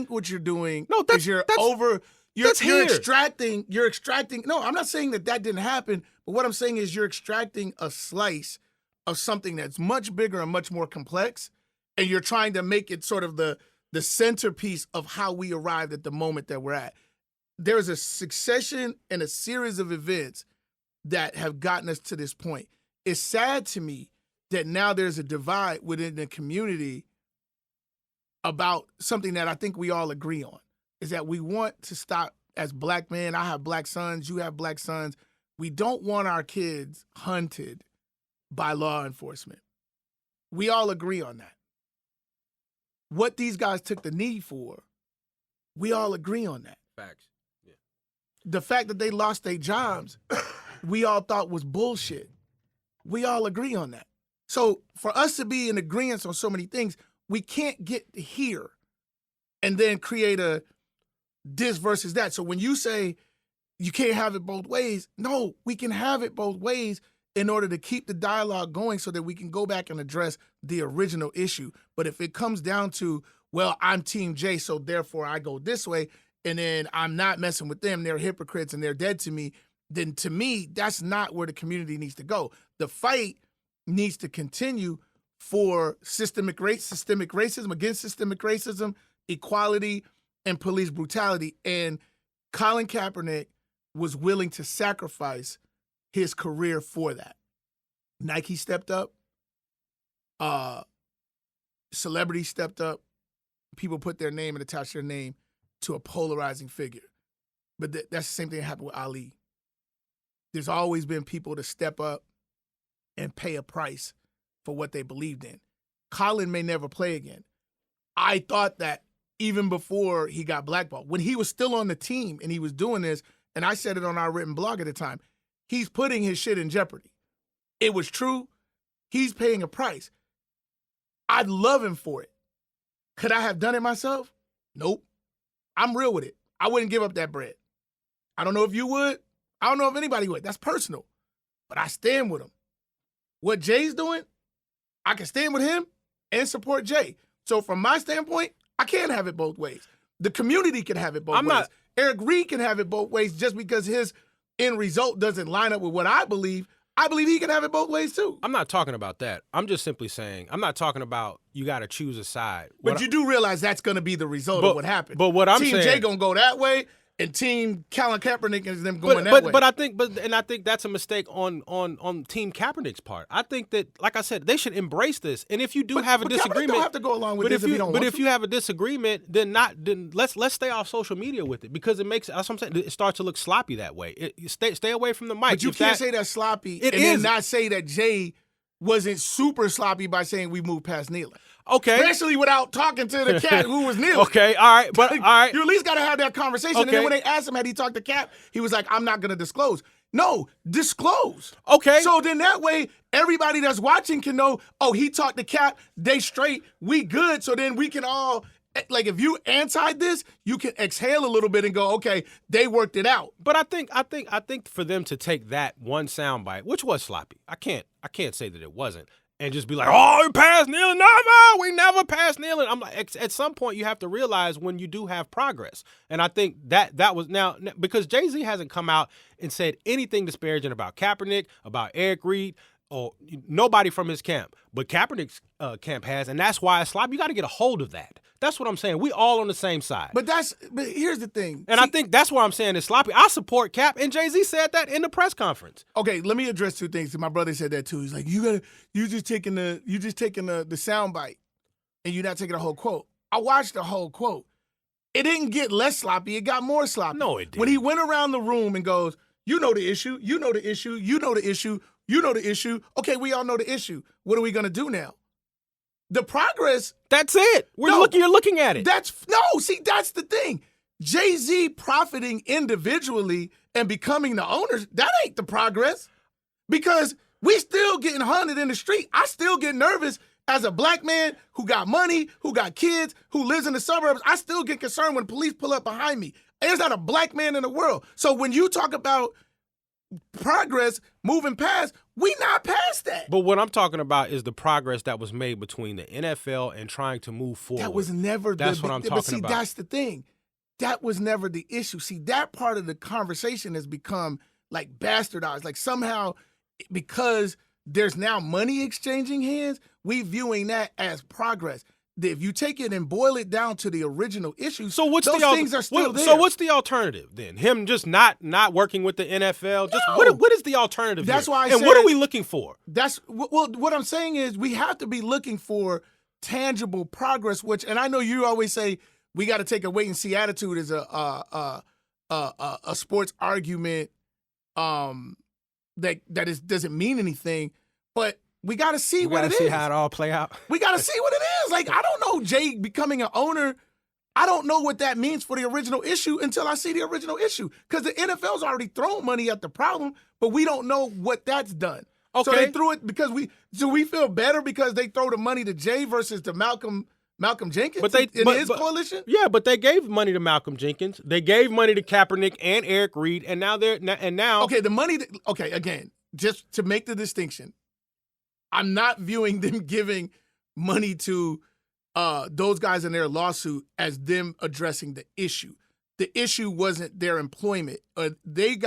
what you're doing is you're extracting. No, I'm not saying that didn't happen, but what I'm saying is you're extracting a slice of something that's much bigger and much more complex, and you're trying to make it sort of the centerpiece of how we arrived at the moment that we're at. There's a succession and a series of events that have gotten us to this point. It's sad to me that now there's a divide within the community about something that I think we all agree on, is that we want to stop as black men. I have black sons, you have black sons. We don't want our kids hunted by law enforcement. We all agree on that. What these guys took the knee for, we all agree on that. Facts. Yeah. The fact that they lost their jobs, we all thought was bullshit. We all agree on that. So for us to be in agreement on so many things, we can't get here and then create a this versus that. So when you say you can't have it both ways, no, we can have it both ways in order to keep the dialogue going so that we can go back and address the original issue. But if it comes down to, well, I'm Team J, so therefore I go this way, and then I'm not messing with them, they're hypocrites and they're dead to me, then to me, that's not where the community needs to go. The fight needs to continue for systemic racism, against systemic racism, equality, and police brutality. And Colin Kaepernick was willing to sacrifice his career for that. Nike stepped up. Celebrities stepped up. People put their name and attached their name to a polarizing figure. But that's the same thing that happened with Ali. There's always been people to step up and pay a price for what they believed in. Colin may never play again. I thought that even before he got blackballed, when he was still on the team and he was doing this, and I said it on our written blog at the time, he's putting his shit in jeopardy. It was true. He's paying a price. I'd love him for it. Could I have done it myself? Nope. I'm real with it. I wouldn't give up that bread. I don't know if you would. I don't know if anybody would. That's personal. But I stand with him. What Jay's doing, I can stand with him and support Jay. So from my standpoint, I can't have it both ways. The community can have it both ways. Eric Reed can have it both ways just because his end result doesn't line up with what I believe. I believe he can have it both ways too. I'm not talking about that. I'm just simply saying, I'm not talking about you got to choose a side. But you do realize that's going to be the result of what happened. But what I'm saying, Team Jay going to go that way, and Team Colin Kaepernick is them going that way. But I think that's a mistake on Team Kaepernick's part. I think that, like I said, they should embrace this. And if you have a disagreement, Kaepernick don't have to go along with this if you don't want to. But if you have a disagreement, then let's stay off social media with it, because it makes, that's what I'm saying, it starts to look sloppy that way. Stay away from the mic. But you can't say that's sloppy then not say that Jay wasn't super sloppy by saying we moved past kneeling. Okay. Especially without talking to the cat who was kneeling. Okay, all right. But all right. You at least got to have that conversation. Okay. And then when they asked him, had he talked to Cap, he was like, I'm not going to disclose. No, disclose. Okay. So then that way, everybody that's watching can know, oh, he talked to Cap, they straight, we good. So then we can all, like, if you anti this, you can exhale a little bit and go, okay, they worked it out. But I think for them to take that one soundbite, which was sloppy, I can't say that it wasn't, and just be like, oh, we passed kneeling. No, we never passed kneeling. I'm like, at some point you have to realize when you do have progress. And I think that was now, because Jay-Z hasn't come out and said anything disparaging about Kaepernick, about Eric Reed, or nobody from his camp. But Kaepernick's camp has, and that's why it's sloppy. You got to get a hold of that. That's what I'm saying. We all on the same side. But here's the thing. And I think that's why I'm saying it's sloppy. I support Cap, and Jay-Z said that in the press conference. Okay, let me address two things. My brother said that too. He's like, you just taking the sound bite, and you're not taking the whole quote. I watched the whole quote. It didn't get less sloppy. It got more sloppy. No, it didn't. When he went around the room and goes, you know the issue, you know the issue, you know the issue, you know the issue. Okay, we all know the issue. What are we going to do now? The progress. That's it. You're looking at it. That's the thing. Jay-Z profiting individually and becoming the owners, that ain't the progress. Because we still getting hunted in the street. I still get nervous as a black man who got money, who got kids, who lives in the suburbs. I still get concerned when police pull up behind me. There's not a black man in the world. So when you talk about progress, moving past, we not past that. But what I'm talking about is the progress that was made between the NFL and trying to move forward. That was never what I'm talking about. That's the thing. That was never the issue. See, that part of the conversation has become like bastardized. Like somehow, because there's now money exchanging hands, we viewing that as progress. If you take it and boil it down to the original issue, so things are still there. So what's the alternative then? Him just not working with the NFL? Just what is the alternative? That's here? why I and said, what are we looking for? What I'm saying is we have to be looking for tangible progress. Which, and I know you always say we got to take a wait and see attitude as a sports argument that doesn't mean anything, but. We got to see what it is. We got to see how it all play out. We got to see what it is. Like, I don't know Jay becoming an owner. I don't know what that means for the original issue until I see the original issue. Because the NFL's already thrown money at the problem, but we don't know what that's done. Okay. So they threw it because we feel better because they throw the money to Jay versus to Malcolm Jenkins in his coalition? Yeah, but they gave money to Malcolm Jenkins. They gave money to Kaepernick and Eric Reed, and now Okay, the money again, just to make the distinction, I'm not viewing them giving money to those guys in their lawsuit as them addressing the issue. The issue wasn't their employment. They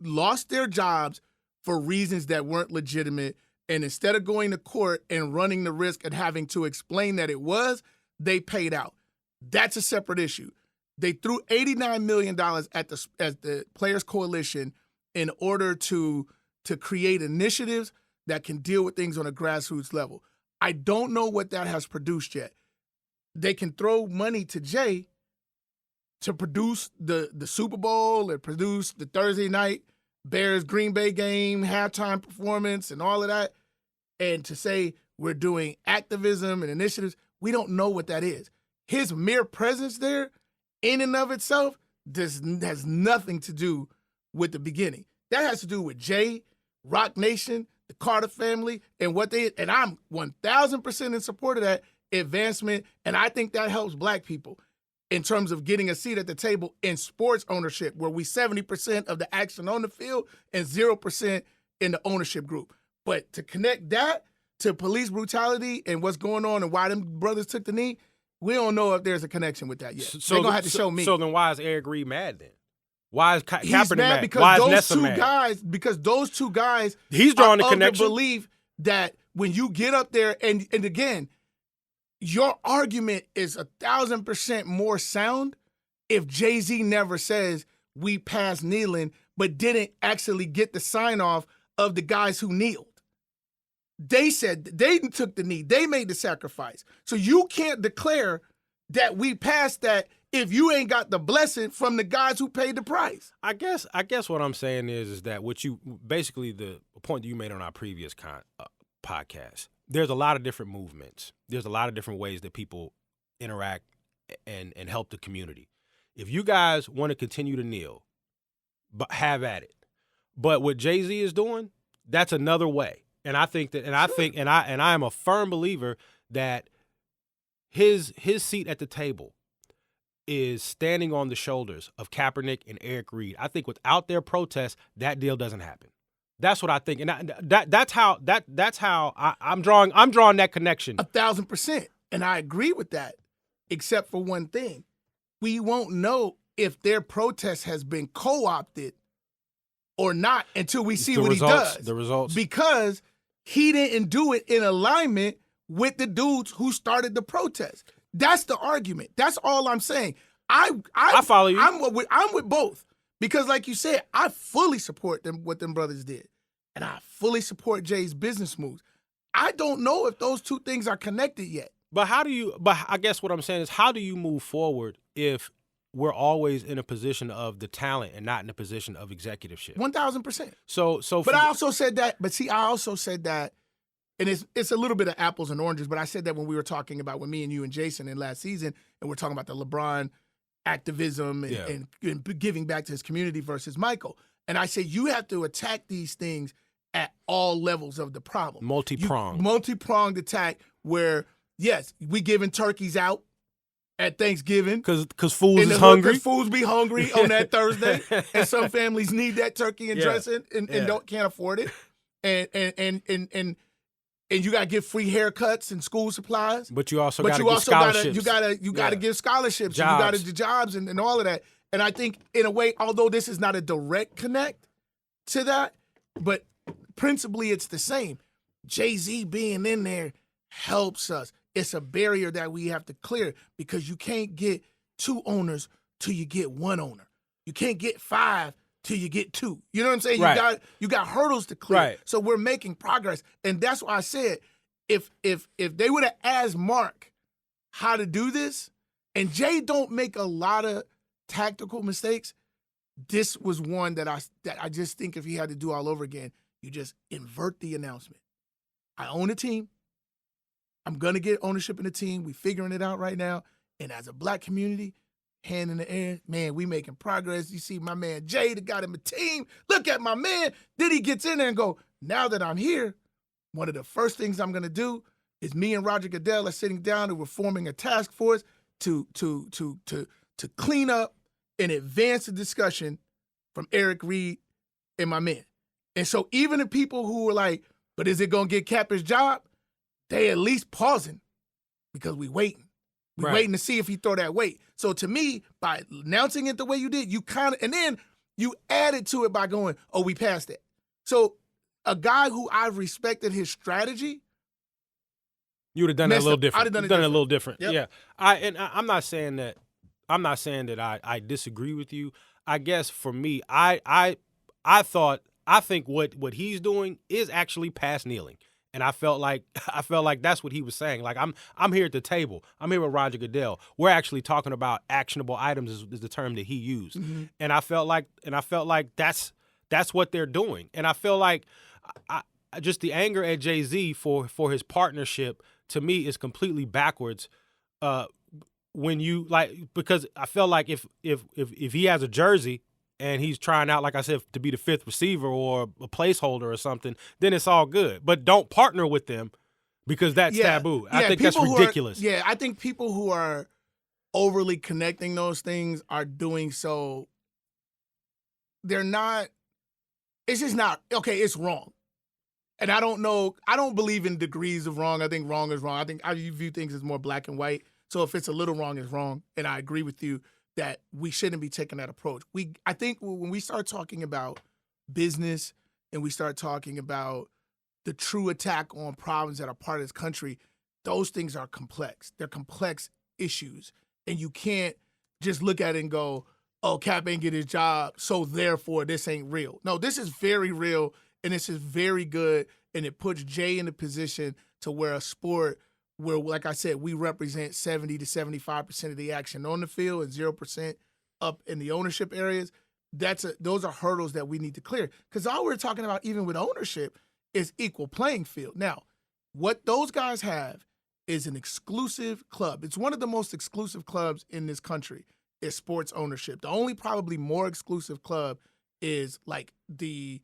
lost their jobs for reasons that weren't legitimate, and instead of going to court and running the risk of having to explain that it was, they paid out. That's a separate issue. They threw $89 million at the Players Coalition in order to create initiatives that can deal with things on a grassroots level. I don't know what that has produced yet. They can throw money to Jay to produce the Super Bowl or produce the Thursday night Bears Green Bay game, halftime performance, and all of that, and to say we're doing activism and initiatives, we don't know what that is. His mere presence there, in and of itself, has nothing to do with the beginning. That has to do with Jay, Rock Nation, the Carter family, and and I'm 1,000% in support of that advancement, and I think that helps black people in terms of getting a seat at the table in sports ownership, where we 70% of the action on the field and 0% in the ownership group. But to connect that to police brutality and what's going on and why them brothers took the knee, we don't know if there's a connection with that yet. They're going to have to show me. So then why is Eric Reed mad then? Why is Kaepernick He's mad? Because why those is Nessa two mad? those two guys He's drawing the are connection. of the belief that when you get up there, and again, your argument is 1,000% more sound if Jay-Z never says we passed kneeling, but didn't actually get the sign off of the guys who kneeled. They said they took the knee. They made the sacrifice. So you can't declare that we passed that if you ain't got the blessing from the guys who paid the price. I guess what I'm saying is that what you basically the point that you made on our previous podcast. There's a lot of different movements. There's a lot of different ways that people interact and help the community. If you guys want to continue to kneel, but have at it. But what Jay-Z is doing, that's another way. And I think that, I am a firm believer that his seat at the table is standing on the shoulders of Kaepernick and Eric Reed. I think without their protest, that deal doesn't happen. That's what I think, and that's how I'm drawing that connection. 1,000%, and I agree with that, except for one thing: we won't know if their protest has been co-opted or not until we see what he does. The results, because he didn't do it in alignment with the dudes who started the protest. That's the argument. That's all I'm saying. I follow you. I'm with both. Because like you said, I fully support what them brothers did. And I fully support Jay's business moves. I don't know if those two things are connected yet. But I guess what I'm saying is, how do you move forward if we're always in a position of the talent and not in a position of executiveship? 1,000%. But I also said that, and it's a little bit of apples and oranges, but I said that when we were talking about, when me and you and Jason in last season, and we're talking about the LeBron activism and giving back to his community versus Michael. And I said, you have to attack these things at all levels of the problem. Multi-pronged attack where, yes, we giving turkeys out at Thanksgiving. Because fools is hungry. Because fools be hungry on that Thursday. And some families need that turkey and dressing and can't afford it. And you got to give free haircuts and school supplies. But you also got to give scholarships. You got to give scholarships. Jobs. You got to do jobs and all of that. And I think, in a way, although this is not a direct connect to that, but principally it's the same. Jay-Z being in there helps us. It's a barrier that we have to clear, because you can't get 2 owners till you get 1 owner. You can't get 5 till you get 2. You know what I'm saying? Right. You got hurdles to clear. Right. So we're making progress. And that's why I said, if they would have asked Mark how to do this, and Jay don't make a lot of tactical mistakes, this was one that I just think if he had to do all over again, you just invert the announcement. I own a team. I'm going to get ownership in the team. We're figuring it out right now. And as a black community, hand in the air, man, we making progress. You see my man Jay that got him a team. Look at my man. Then he gets in there and go, now that I'm here, one of the first things I'm going to do is me and Roger Goodell are sitting down and we're forming a task force to clean up and advance the discussion from Eric Reed and my men. And so even the people who were like, but is it going to get Cap his job? They at least pausing because we waiting. We waiting to see if he throw that weight. So to me, by announcing it the way you did, you kind of, and then you added to it by going, oh, we passed that. So a guy who I've respected his strategy. You would have done that a little different. I'd have done it a little different. Yep. Yeah. I'm not saying that I disagree with you. I guess for me, I think what he's doing is actually past kneeling. And I felt like that's what he was saying. Like I'm here at the table. I'm here with Roger Goodell. We're actually talking about actionable items is the term that he used. Mm-hmm. And I felt like that's what they're doing. And I feel like I just the anger at Jay-Z for his partnership to me is completely backwards. When you because I felt like if he has a jersey and he's trying out, like I said, to be the fifth receiver or a placeholder or something, then it's all good. But don't partner with them because that's taboo. I think that's ridiculous. I think people who are overly connecting those things are doing so. They're not. It's just not okay. It's wrong, and I don't know. I don't believe in degrees of wrong. I think wrong is wrong. I think I view things as more black and white. So if it's a little wrong, it's wrong, and I agree with you that we shouldn't be taking that approach. I think when we start talking about business and we start talking about the true attack on problems that are part of this country, those things are complex. They're complex issues. And you can't just look at it and go, oh, Cap ain't get his job, so therefore this ain't real. No, this is very real, and this is very good, and it puts Jay in a position to where a sport where, like I said, we represent 70 to 75% of the action on the field and 0% up in the ownership areas. Those are hurdles that we need to clear. Because all we're talking about, even with ownership, is equal playing field. Now, what those guys have is an exclusive club. It's one of the most exclusive clubs in this country is sports ownership. The only probably more exclusive club is like the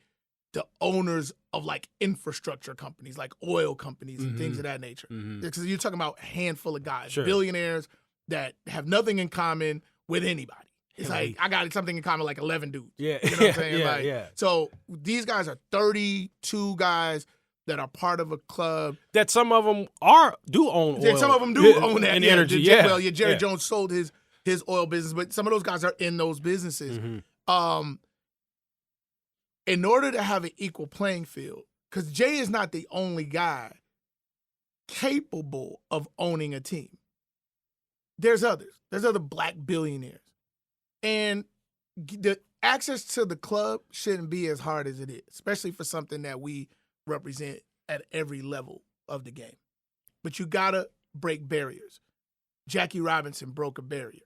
owners of like infrastructure companies, like oil companies and things of that nature. Because you're talking about a handful of guys, billionaires that have nothing in common with anybody. It's like, I got something in common, like 11 dudes. Yeah. You know what I'm saying? So these guys are 32 guys that are part of a club. That some of them do own oil. Some of them do own that. And energy, Well, Jerry Jones sold his oil business, but some of those guys are in those businesses. In order to have an equal playing field, because Jay is not the only guy capable of owning a team. There's others. There's other black billionaires. And the access to the club shouldn't be as hard as it is, especially for something that we represent at every level of the game. But you got to break barriers. Jackie Robinson broke a barrier.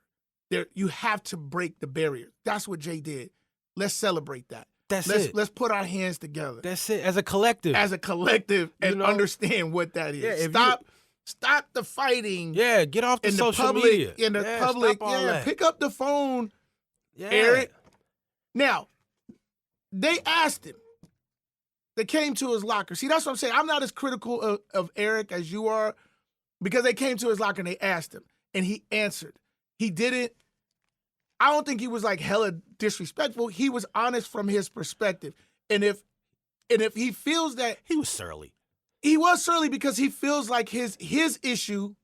You have to break the barrier. That's what Jay did. Let's celebrate that. Let's put our hands together. That's it. As a collective. And understand what that is. Yeah, Stop the fighting. Yeah, get off the social media. In the public, pick up the phone, Eric. Now, they asked him. They came to his locker. See, that's what I'm saying. I'm not as critical of Eric as you are because they came to his locker and they asked him. And he answered. He didn't. I don't think he was like hella disrespectful. He was honest from his perspective. And if he feels that he was surly. He was surly because he feels like his issue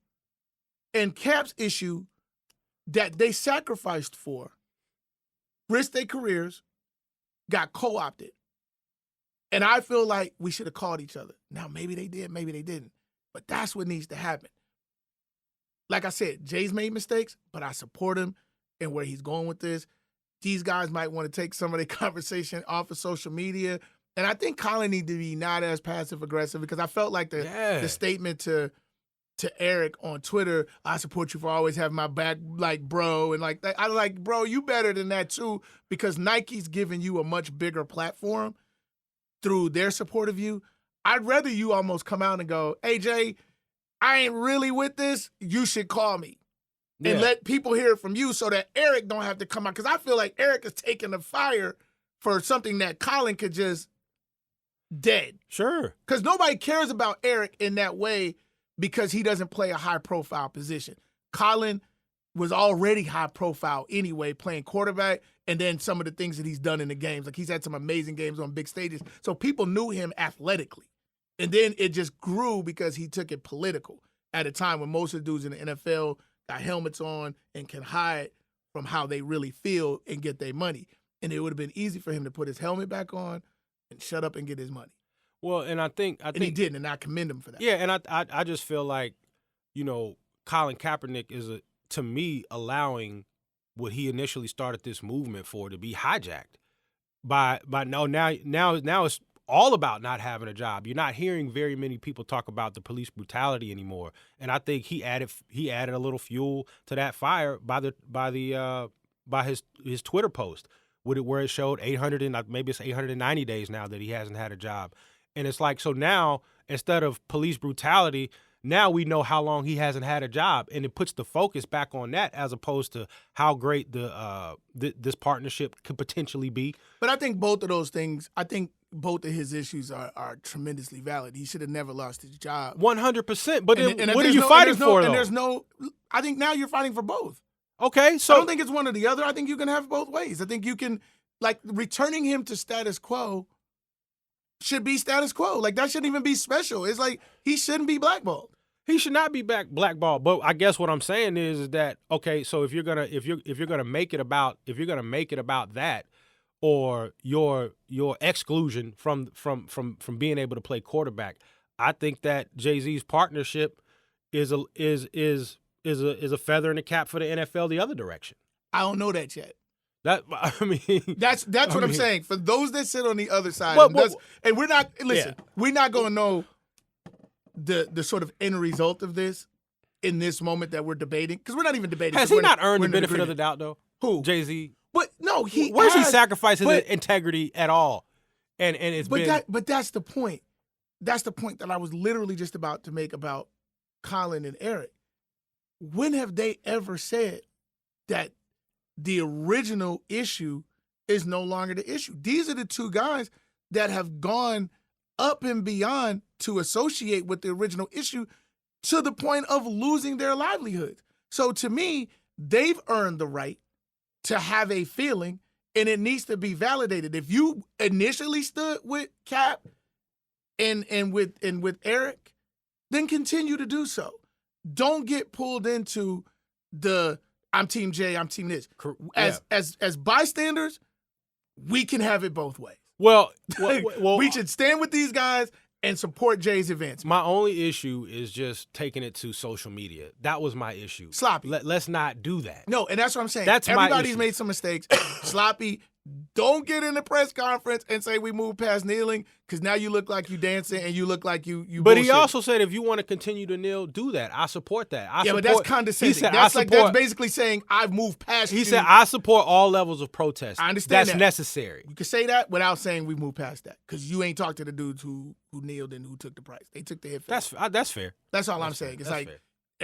and Cap's issue that they sacrificed for, risked their careers, got co-opted. And I feel like we should have called each other. Now, maybe they did, maybe they didn't. But that's what needs to happen. Like I said, Jay's made mistakes, but I support him and where he's going with this. These guys might want to take some of their conversation off of social media. And I think Colin needs to be not as passive-aggressive because I felt like the statement to Eric on Twitter, I support you for always having my back, like, bro. And like that, I like, bro, you better than that too because Nike's giving you a much bigger platform through their support of you. I'd rather you almost come out and go, hey, Jay, I ain't really with this. You should call me. and let people hear it from you so that Eric don't have to come out. Because I feel like Eric is taking the fire for something that Colin could just dead. Sure. Because nobody cares about Eric in that way because he doesn't play a high-profile position. Colin was already high-profile anyway, playing quarterback, and then some of the things that he's done in the games. Like, he's had some amazing games on big stages. So people knew him athletically. And then it just grew because he took it political at a time when most of the dudes in the NFL got helmets on and can hide from how they really feel and get their money. And it would have been easy for him to put his helmet back on and shut up and get his money. Well, and I think he didn't, and I commend him for that. Yeah, and I just feel like, Colin Kaepernick is, to me, allowing what he initially started this movement for to be hijacked by now it's all about not having a job. You're not hearing very many people talk about the police brutality anymore, and I think he added a little fuel to that fire by his Twitter post where it showed 800 and maybe it's 890 days now that he hasn't had a job. And it's like, so now instead of police brutality, now we know how long he hasn't had a job, and it puts the focus back on that as opposed to how great this partnership could potentially be. But I think both of those things, both of his issues are tremendously valid. He should have never lost his job. 100%. But then what are you fighting for, though? I think now you're fighting for both. Okay, so I don't think it's one or the other. I think you can have both ways. I think you can, returning him to status quo should be status quo. Like, that shouldn't even be special. It's like he shouldn't be blackballed. He should not be blackballed. But I guess what I'm saying is that, okay, so if you're gonna make it about that, or your exclusion from being able to play quarterback, I think that Jay-Z's partnership is a feather in the cap for the NFL the other direction. I don't know that yet. That's what I'm saying. For those that sit on the other side, and we're not we're not going to know the sort of end result of this in this moment that we're debating, because we're not even debating. Has he not earned the benefit of the doubt, though? Who? Jay-Z. But no, where's he sacrificed his integrity at all? And but that's the point. That's the point that I was literally just about to make about Colin and Eric. When have they ever said that the original issue is no longer the issue? These are the two guys that have gone up and beyond to associate with the original issue to the point of losing their livelihoods. So to me, they've earned the right to have a feeling, and it needs to be validated. If you initially stood with Cap and with Eric, then continue to do so. Don't get pulled into the I'm Team J, I'm Team this. As bystanders, we can have it both ways. Well, we should stand with these guys and support Jay's advancement. My only issue is just taking it to social media. That was my issue. Sloppy. Let's not do that. No, and that's what I'm saying. Everybody's made some mistakes. Sloppy. Don't get in the press conference and say we moved past kneeling, because now you look like you dancing and you look like you But bullshit. He also said if you want to continue to kneel, do that. I support that. But that's condescending. He said, that's basically saying I've moved past He said I support all levels of protest. I understand that's necessary. You can say that without saying we moved past that, because you ain't talked to the dudes who kneeled and who took the price. They took the hit. That's fair. That's all I'm saying. It's fair.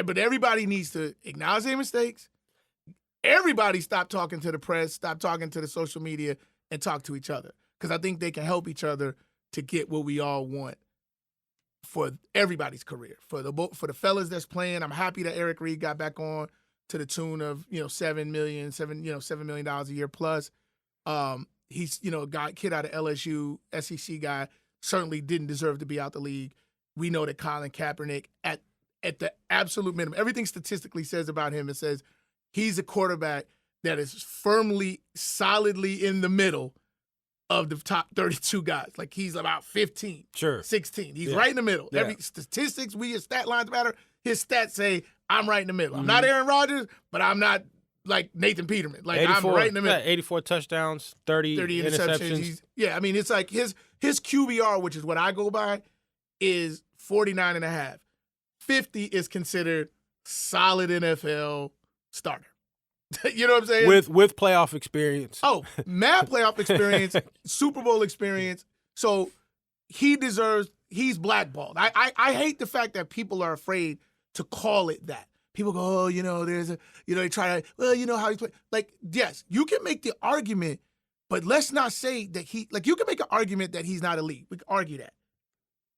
But everybody needs to acknowledge their mistakes. Everybody stop talking to the press, stop talking to the social media, and talk to each other, because I think they can help each other to get what we all want for everybody's career. For the fellas that's playing, I'm happy that Eric Reed got back on to the tune of $7 million a year plus. He's kid out of LSU, SEC guy, certainly didn't deserve to be out the league. We know that Colin Kaepernick at the absolute minimum, everything statistically says about him, it says he's a quarterback that is firmly, solidly in the middle of the top 32 guys. Like, he's about 15, 16. He's right in the middle. Yeah. Every statistics, his stat lines matter. His stats say, I'm right in the middle. I'm not Aaron Rodgers, but I'm not like Nathan Peterman. Like, I'm right in the middle. 84 touchdowns, 30 interceptions. It's like his QBR, which is what I go by, is 49.5. 50 is considered solid NFL starter. You know what I'm saying? With playoff experience. Oh, mad playoff experience, Super Bowl experience. So he's blackballed. I hate the fact that people are afraid to call it that, people go, oh, there's a, they try to, well, how he's playing. Like, yes, you can make the argument, but let's not say that you can make an argument that he's not elite. We can argue that.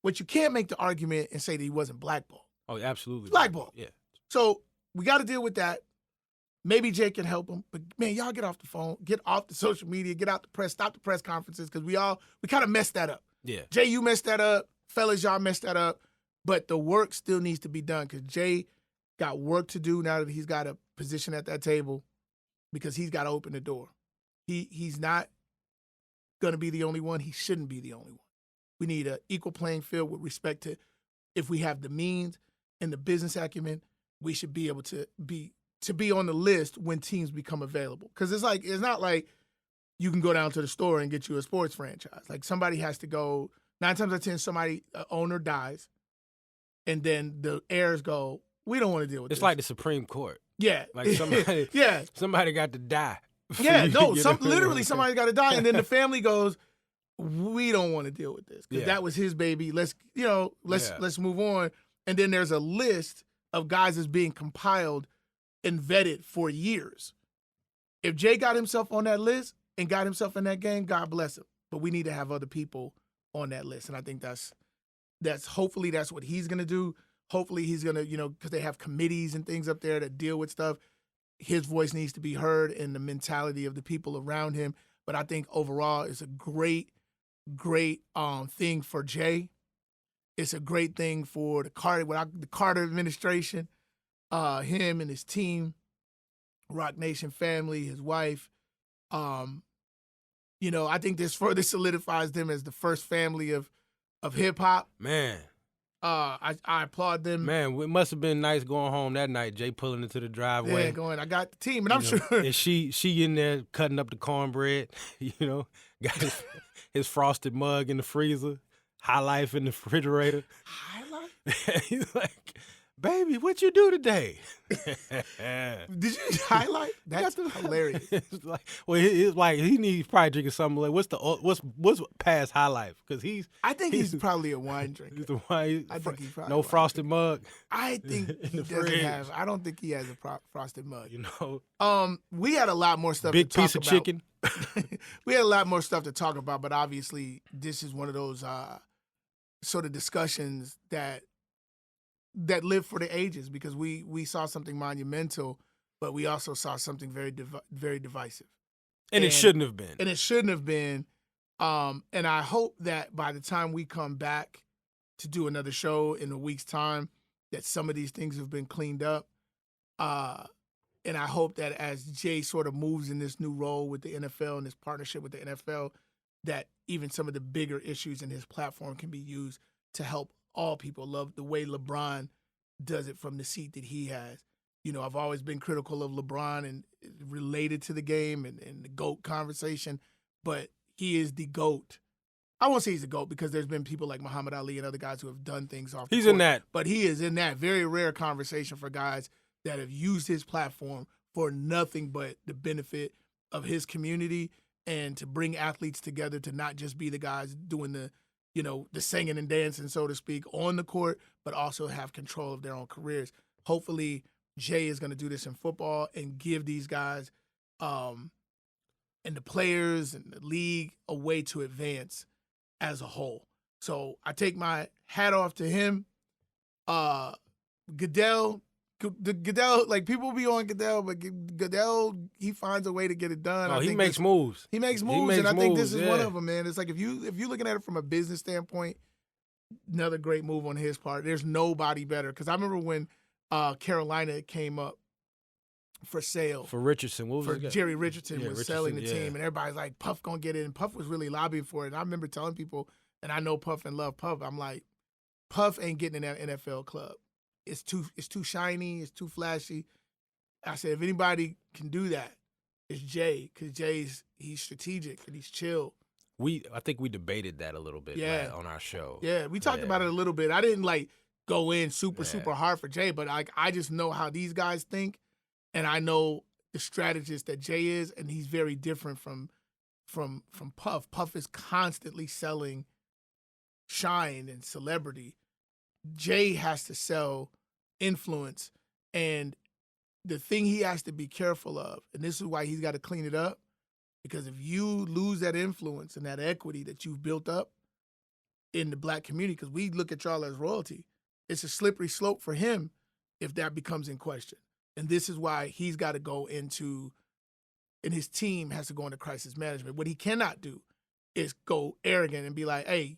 But you can't make the argument and say that he wasn't blackballed. Oh, absolutely. Blackballed. Yeah. So we got to deal with that. Maybe Jay can help him. But, man, y'all get off the phone, get off the social media, get out the press, stop the press conferences, because we kind of messed that up. Yeah. Jay, you messed that up. Fellas, y'all messed that up. But the work still needs to be done because Jay got work to do now that he's got a position at that table because he's got to open the door. He's not going to be the only one. He shouldn't be the only one. We need an equal playing field with respect to if we have the means and the business acumen, we should be able to be on the list when teams become available. Because it's not like you can go down to the store and get you a sports franchise. Like somebody has to go. 9 times out of 10, an owner dies, and then the heirs go, we don't want to deal with this. It's like the Supreme Court. Yeah. Like somebody, yeah. Somebody got to die. Yeah, no, literally somebody's got to die, and then the family goes, we don't want to deal with this because that was his baby. Let's move on. And then there's a list of guys that's being compiled and vetted for years. If Jay got himself on that list and got himself in that game, God bless him. But we need to have other people on that list, and I think that's hopefully that's what he's gonna do. Hopefully he's gonna, because they have committees and things up there that deal with stuff. His voice needs to be heard and the mentality of the people around him. But I think overall it's a great thing for Jay. It's a great thing for the Carter administration, him and his team, Rock Nation family, his wife. I think this further solidifies them as the first family of hip hop. Man. I applaud them. Man, it must have been nice going home that night, Jay pulling into the driveway. Yeah, I got the team, and I'm sure. And she in there cutting up the cornbread, got his frosted mug in the freezer, High Life in the refrigerator. High Life? He's like, baby, what you do today? Did you highlight? That's hilarious. It's like he's probably drinking something like what's past High Life because I think he's probably a wine drinker. He's the wine. I think he's probably no frosted mug. I think he doesn't have. I don't think he has a frosted mug. We had a lot more stuff. Big to talk piece of about. chicken. We had a lot more stuff to talk about, but obviously this is one of those sort of discussions that live for the ages because we saw something monumental, but we also saw something very very divisive. And it shouldn't have been. And it shouldn't have been. And I hope that by the time we come back to do another show in a week's time, that some of these things have been cleaned up. And I hope that as Jay sort of moves in this new role with the NFL and this partnership with the NFL, that even some of the bigger issues in his platform can be used to help all people love the way LeBron does it from the seat that he has. I've always been critical of LeBron and related to the game and the GOAT conversation, but he is the GOAT. I won't say he's the GOAT because there's been people like Muhammad Ali and other guys who have done things off the court. He's in that. But he is in that very rare conversation for guys that have used his platform for nothing but the benefit of his community and to bring athletes together to not just be the guys doing the singing and dancing, so to speak, on the court, but also have control of their own careers. Hopefully, Jay is going to do this in football and give these guys and the players and the league a way to advance as a whole. So I take my hat off to him. Goodell, like people be on Goodell, but Goodell, he finds a way to get it done. Oh, he makes moves. He makes moves, and I think this is one of them, man. It's like if you're looking at it from a business standpoint, another great move on his part. There's nobody better because I remember when Carolina came up for sale for Richardson. What was for Jerry Richardson was selling the team, and everybody's like, Puff gonna get it, and Puff was really lobbying for it. And I remember telling people, and I know Puff and love Puff. I'm like, Puff ain't getting in that NFL club. It's too shiny. It's too flashy. I said, if anybody can do that, it's Jay, because he's strategic and he's chill. I think we debated that a little bit on our show. Yeah, we talked about it a little bit. I didn't go in super hard for Jay, but I just know how these guys think, and I know the strategist that Jay is, and he's very different from Puff. Puff is constantly selling shine and celebrity. Jay has to sell influence And the thing he has to be careful of, and this is why he's got to clean it up, because if you lose that influence and that equity that you've built up in the black community, because we look at y'all as royalty, it's a slippery slope for him if that becomes in question. And this is why he's got to go into, and his team has to go into crisis management. What he cannot do is go arrogant and be like, hey,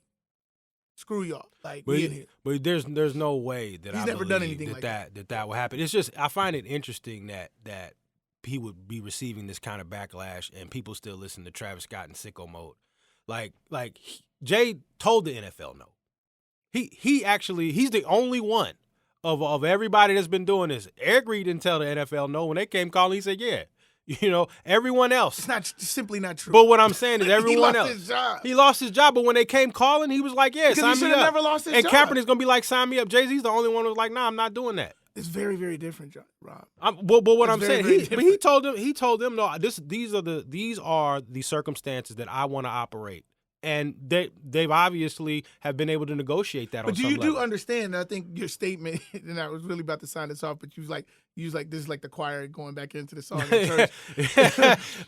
screw y'all. Like, we in here. But there's no way that he's never done anything like that will happen. It's just, I find it interesting that he would be receiving this kind of backlash and people still listen to Travis Scott in sicko mode. Jay told the NFL no. He's the only one of everybody that's been doing this. Eric Reed didn't tell the NFL no. When they came calling, he said, yeah. Everyone else. It's not simply not true. But what I'm saying is everyone else. He lost his job. He lost his job, but when they came calling, he was like, yeah, because sign he me should have up. never lost his and job. Kaepernick's going to be like, sign me up. Jay-Z's the only one who was like, nah, I'm not doing that. It's very, very different, Rob. But what I'm very, saying, very he told them, no, these are the circumstances that I want to operate. And they've obviously have been able to negotiate that. But on some level. do understand? I think your statement, and I was really about to sign this off, but you was like this is like the choir going back into the song in church.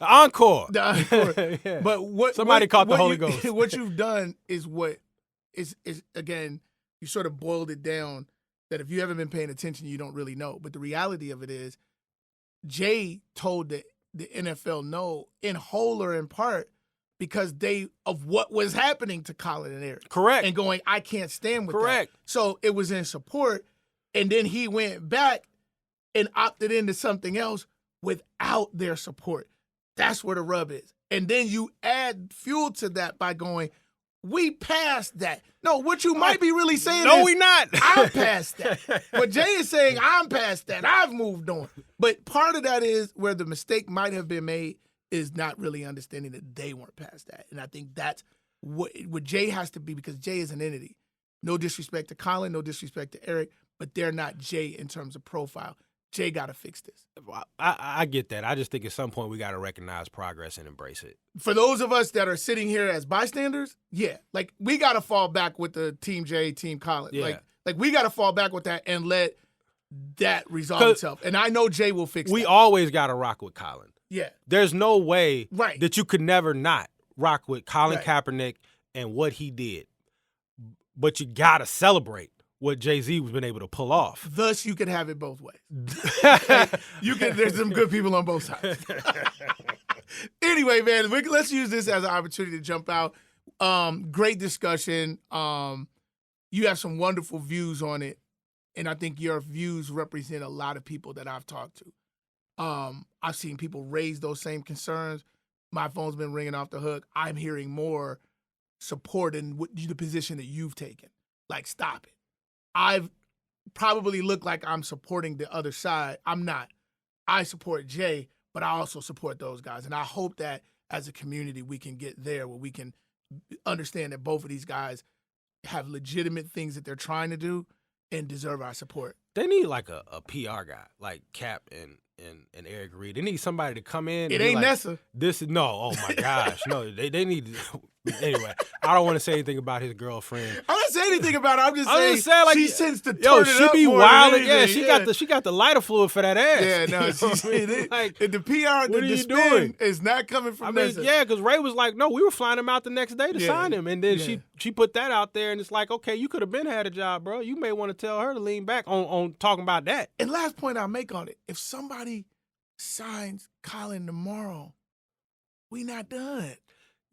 Encore. The encore. Yeah. But somebody caught the Holy Ghost. What you've done is again, you sort of boiled it down that if you haven't been paying attention, you don't really know. But the reality of it is, Jay told the NFL no in whole or in part, because of what was happening to Colin and Eric. Correct. And going, I can't stand with Correct. that. So it was in support. And then he went back and opted into something else without their support. That's where the rub is. And then you add fuel to that by going, we passed that. No, what you might be really saying is, we not. I'm past that. What Jay is saying, I'm past that. I've moved on. But part of that is where the mistake might have been made is not really understanding that they weren't past that. And I think that's what Jay has to be, because Jay is an entity. No disrespect to Colin, no disrespect to Eric, but they're not Jay in terms of profile. Jay got to fix this. I get that. I just think at some point we got to recognize progress and embrace it. For those of us that are sitting here as bystanders, yeah. Like, we got to fall back with the Team Jay, Team Colin. Yeah. Like we got to fall back with that and let that resolve itself. And I know Jay will fix it. We always got to rock with Colin. Yeah. There's no way right. that you could never not rock with Colin right. Kaepernick and what he did. But you got to celebrate what Jay-Z was been able to pull off. Thus, you can have it both ways. There's some good people on both sides. Anyway, man, let's use this as an opportunity to jump out. Great discussion. You have some wonderful views on it, and I think your views represent a lot of people that I've talked to. I've seen people raise those same concerns. My phone's been ringing off the hook. I'm hearing more support in the position that you've taken. Like, stop it. I've probably looked like I'm supporting the other side. I'm not. I support Jay, but I also support those guys. And I hope that as a community we can get there where we can understand that both of these guys have legitimate things that they're trying to do and deserve our support. They need like a PR guy, like Cap and Eric Reed. They need somebody to come in. It ain't like, Nessa. Oh my gosh. No, they need anyway, I don't want to say anything about his girlfriend. I'm not saying anything about her. I'm just saying like, she tends to turn it she up be more wild. than anything. Yeah, she got the lighter fluid for that ass. Yeah, no, like, the PR, the spin is not coming from Nessa. Yeah, because Ray was like, no, we were flying him out the next day to sign him. And then she put that out there, and it's like, okay, you could have been had a job, bro. You may want to tell her to lean back on talking about that. And last point I'll make on it, if somebody signs Colin tomorrow, we not done.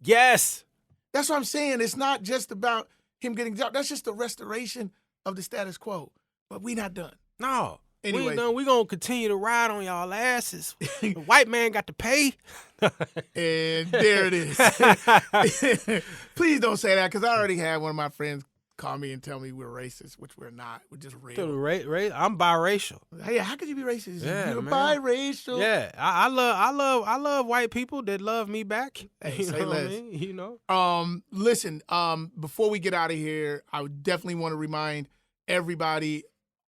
Yes. That's what I'm saying. It's not just about him getting job. That's just the restoration of the status quo. But we not done. No. Anyway. We ain't done. We gonna continue to ride on y'all asses. The white man got to pay. And there it is. Please don't say that, because I already had one of my friends call me and tell me we're racist, which we're not. We're just real. I'm biracial. Hey, how could you be racist? Yeah, You're man. biracial. Yeah, I love white people that love me back. Hey, you say know less. what I mean? You know. Listen. Before we get out of here, I would definitely want to remind everybody,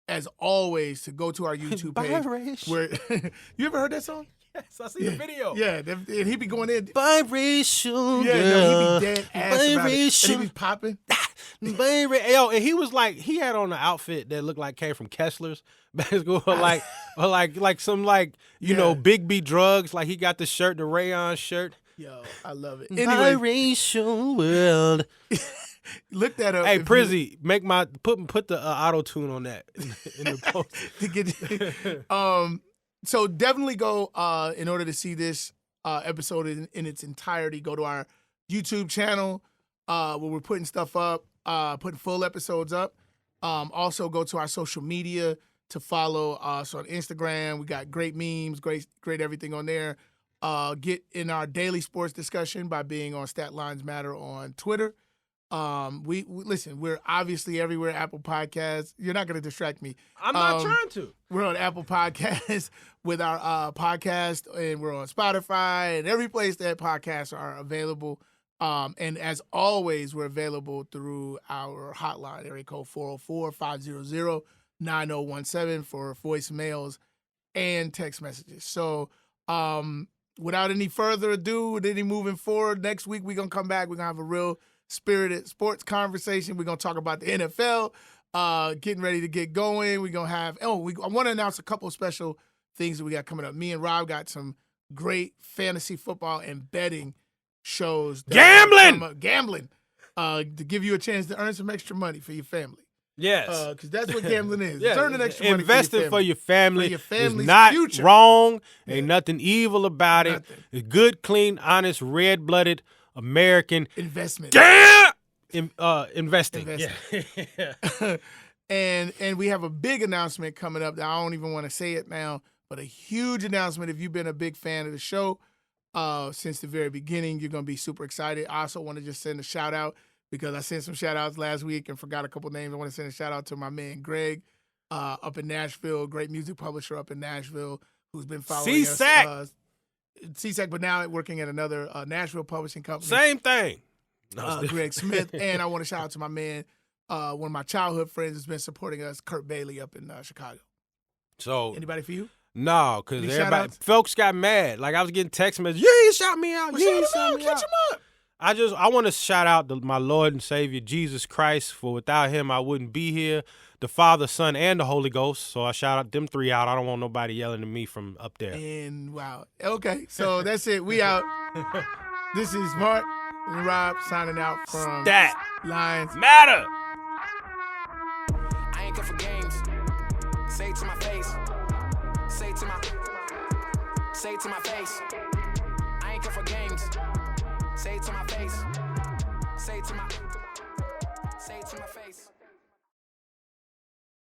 as always, to go to our YouTube page. Biracial. Where you ever heard that song? Yes, I see the video. Yeah, and he be going in. Biracial. Yeah, no, he be dead ass about it. Biracial. And he be popping. Baby, yo, and he was like, he had on an outfit that looked like came from Kessler's basketball, or like some you know, Big B drugs. Like he got the shirt, the rayon shirt. Yo, I love it. Anyway, biracial world. Look that up. Hey, Prizzy, put the auto tune on that in the post. So definitely go in order to see this episode in its entirety. Go to our YouTube channel where we're putting stuff up, putting full episodes up. Also go to our social media to follow us on Instagram. We got great memes, great everything on there. Get in our daily sports discussion by being on Stat Lines Matter on Twitter. We listen, we're obviously everywhere. Apple Podcasts. You're not going to distract me. I'm not trying to. We're on Apple Podcasts with our podcast, and we're on Spotify and every place that podcasts are available. And as always, we're available through our hotline, area code 404-500-9017 for voicemails and text messages. So without any further ado, with any moving forward, next week we're going to come back. We're going to have a real spirited sports conversation. We're going to talk about the NFL, getting ready to get going. We're going to have, I want to announce a couple of special things that we got coming up. Me and Rob got some great fantasy football and betting shows. Gambling. To give you a chance to earn some extra money for your family. Yes. Because that's what gambling is. Yeah. It's earning extra money Investing for your family. For your family's is not future. wrong. Yeah. Ain't nothing evil about it. It's good, clean, honest, red-blooded American investment. Investing. Yeah. And we have a big announcement coming up that I don't even want to say it now, but a huge announcement. If you've been a big fan of the show since the very beginning, you're going to be super excited. I also want to just send a shout out because I sent some shout outs last week and forgot a couple names. I want to send a shout out to my man Greg up in Nashville, great music publisher up in Nashville, who's been following us. CSAC, but now working at another Nashville publishing company. Same thing. Greg Smith. And I want to shout out to my man, one of my childhood friends who's been supporting us, Kurt Bailey up in Chicago. So anybody for you? No, because folks got mad. Like I was getting text messages, you ain't shout me out. You ain't shout me out. Catch him up. I want to shout out my Lord and Savior, Jesus Christ, for without him I wouldn't be here. The Father, Son, and the Holy Ghost. So I shout out them three out. I don't want nobody yelling at me from up there. And wow. Okay, so that's it. We out. This is Mark and Rob signing out from Stat Lines Matter. I ain't good for games. Say it to my face. Say it to my face. I ain't good for games. Say it to my face. Say it to my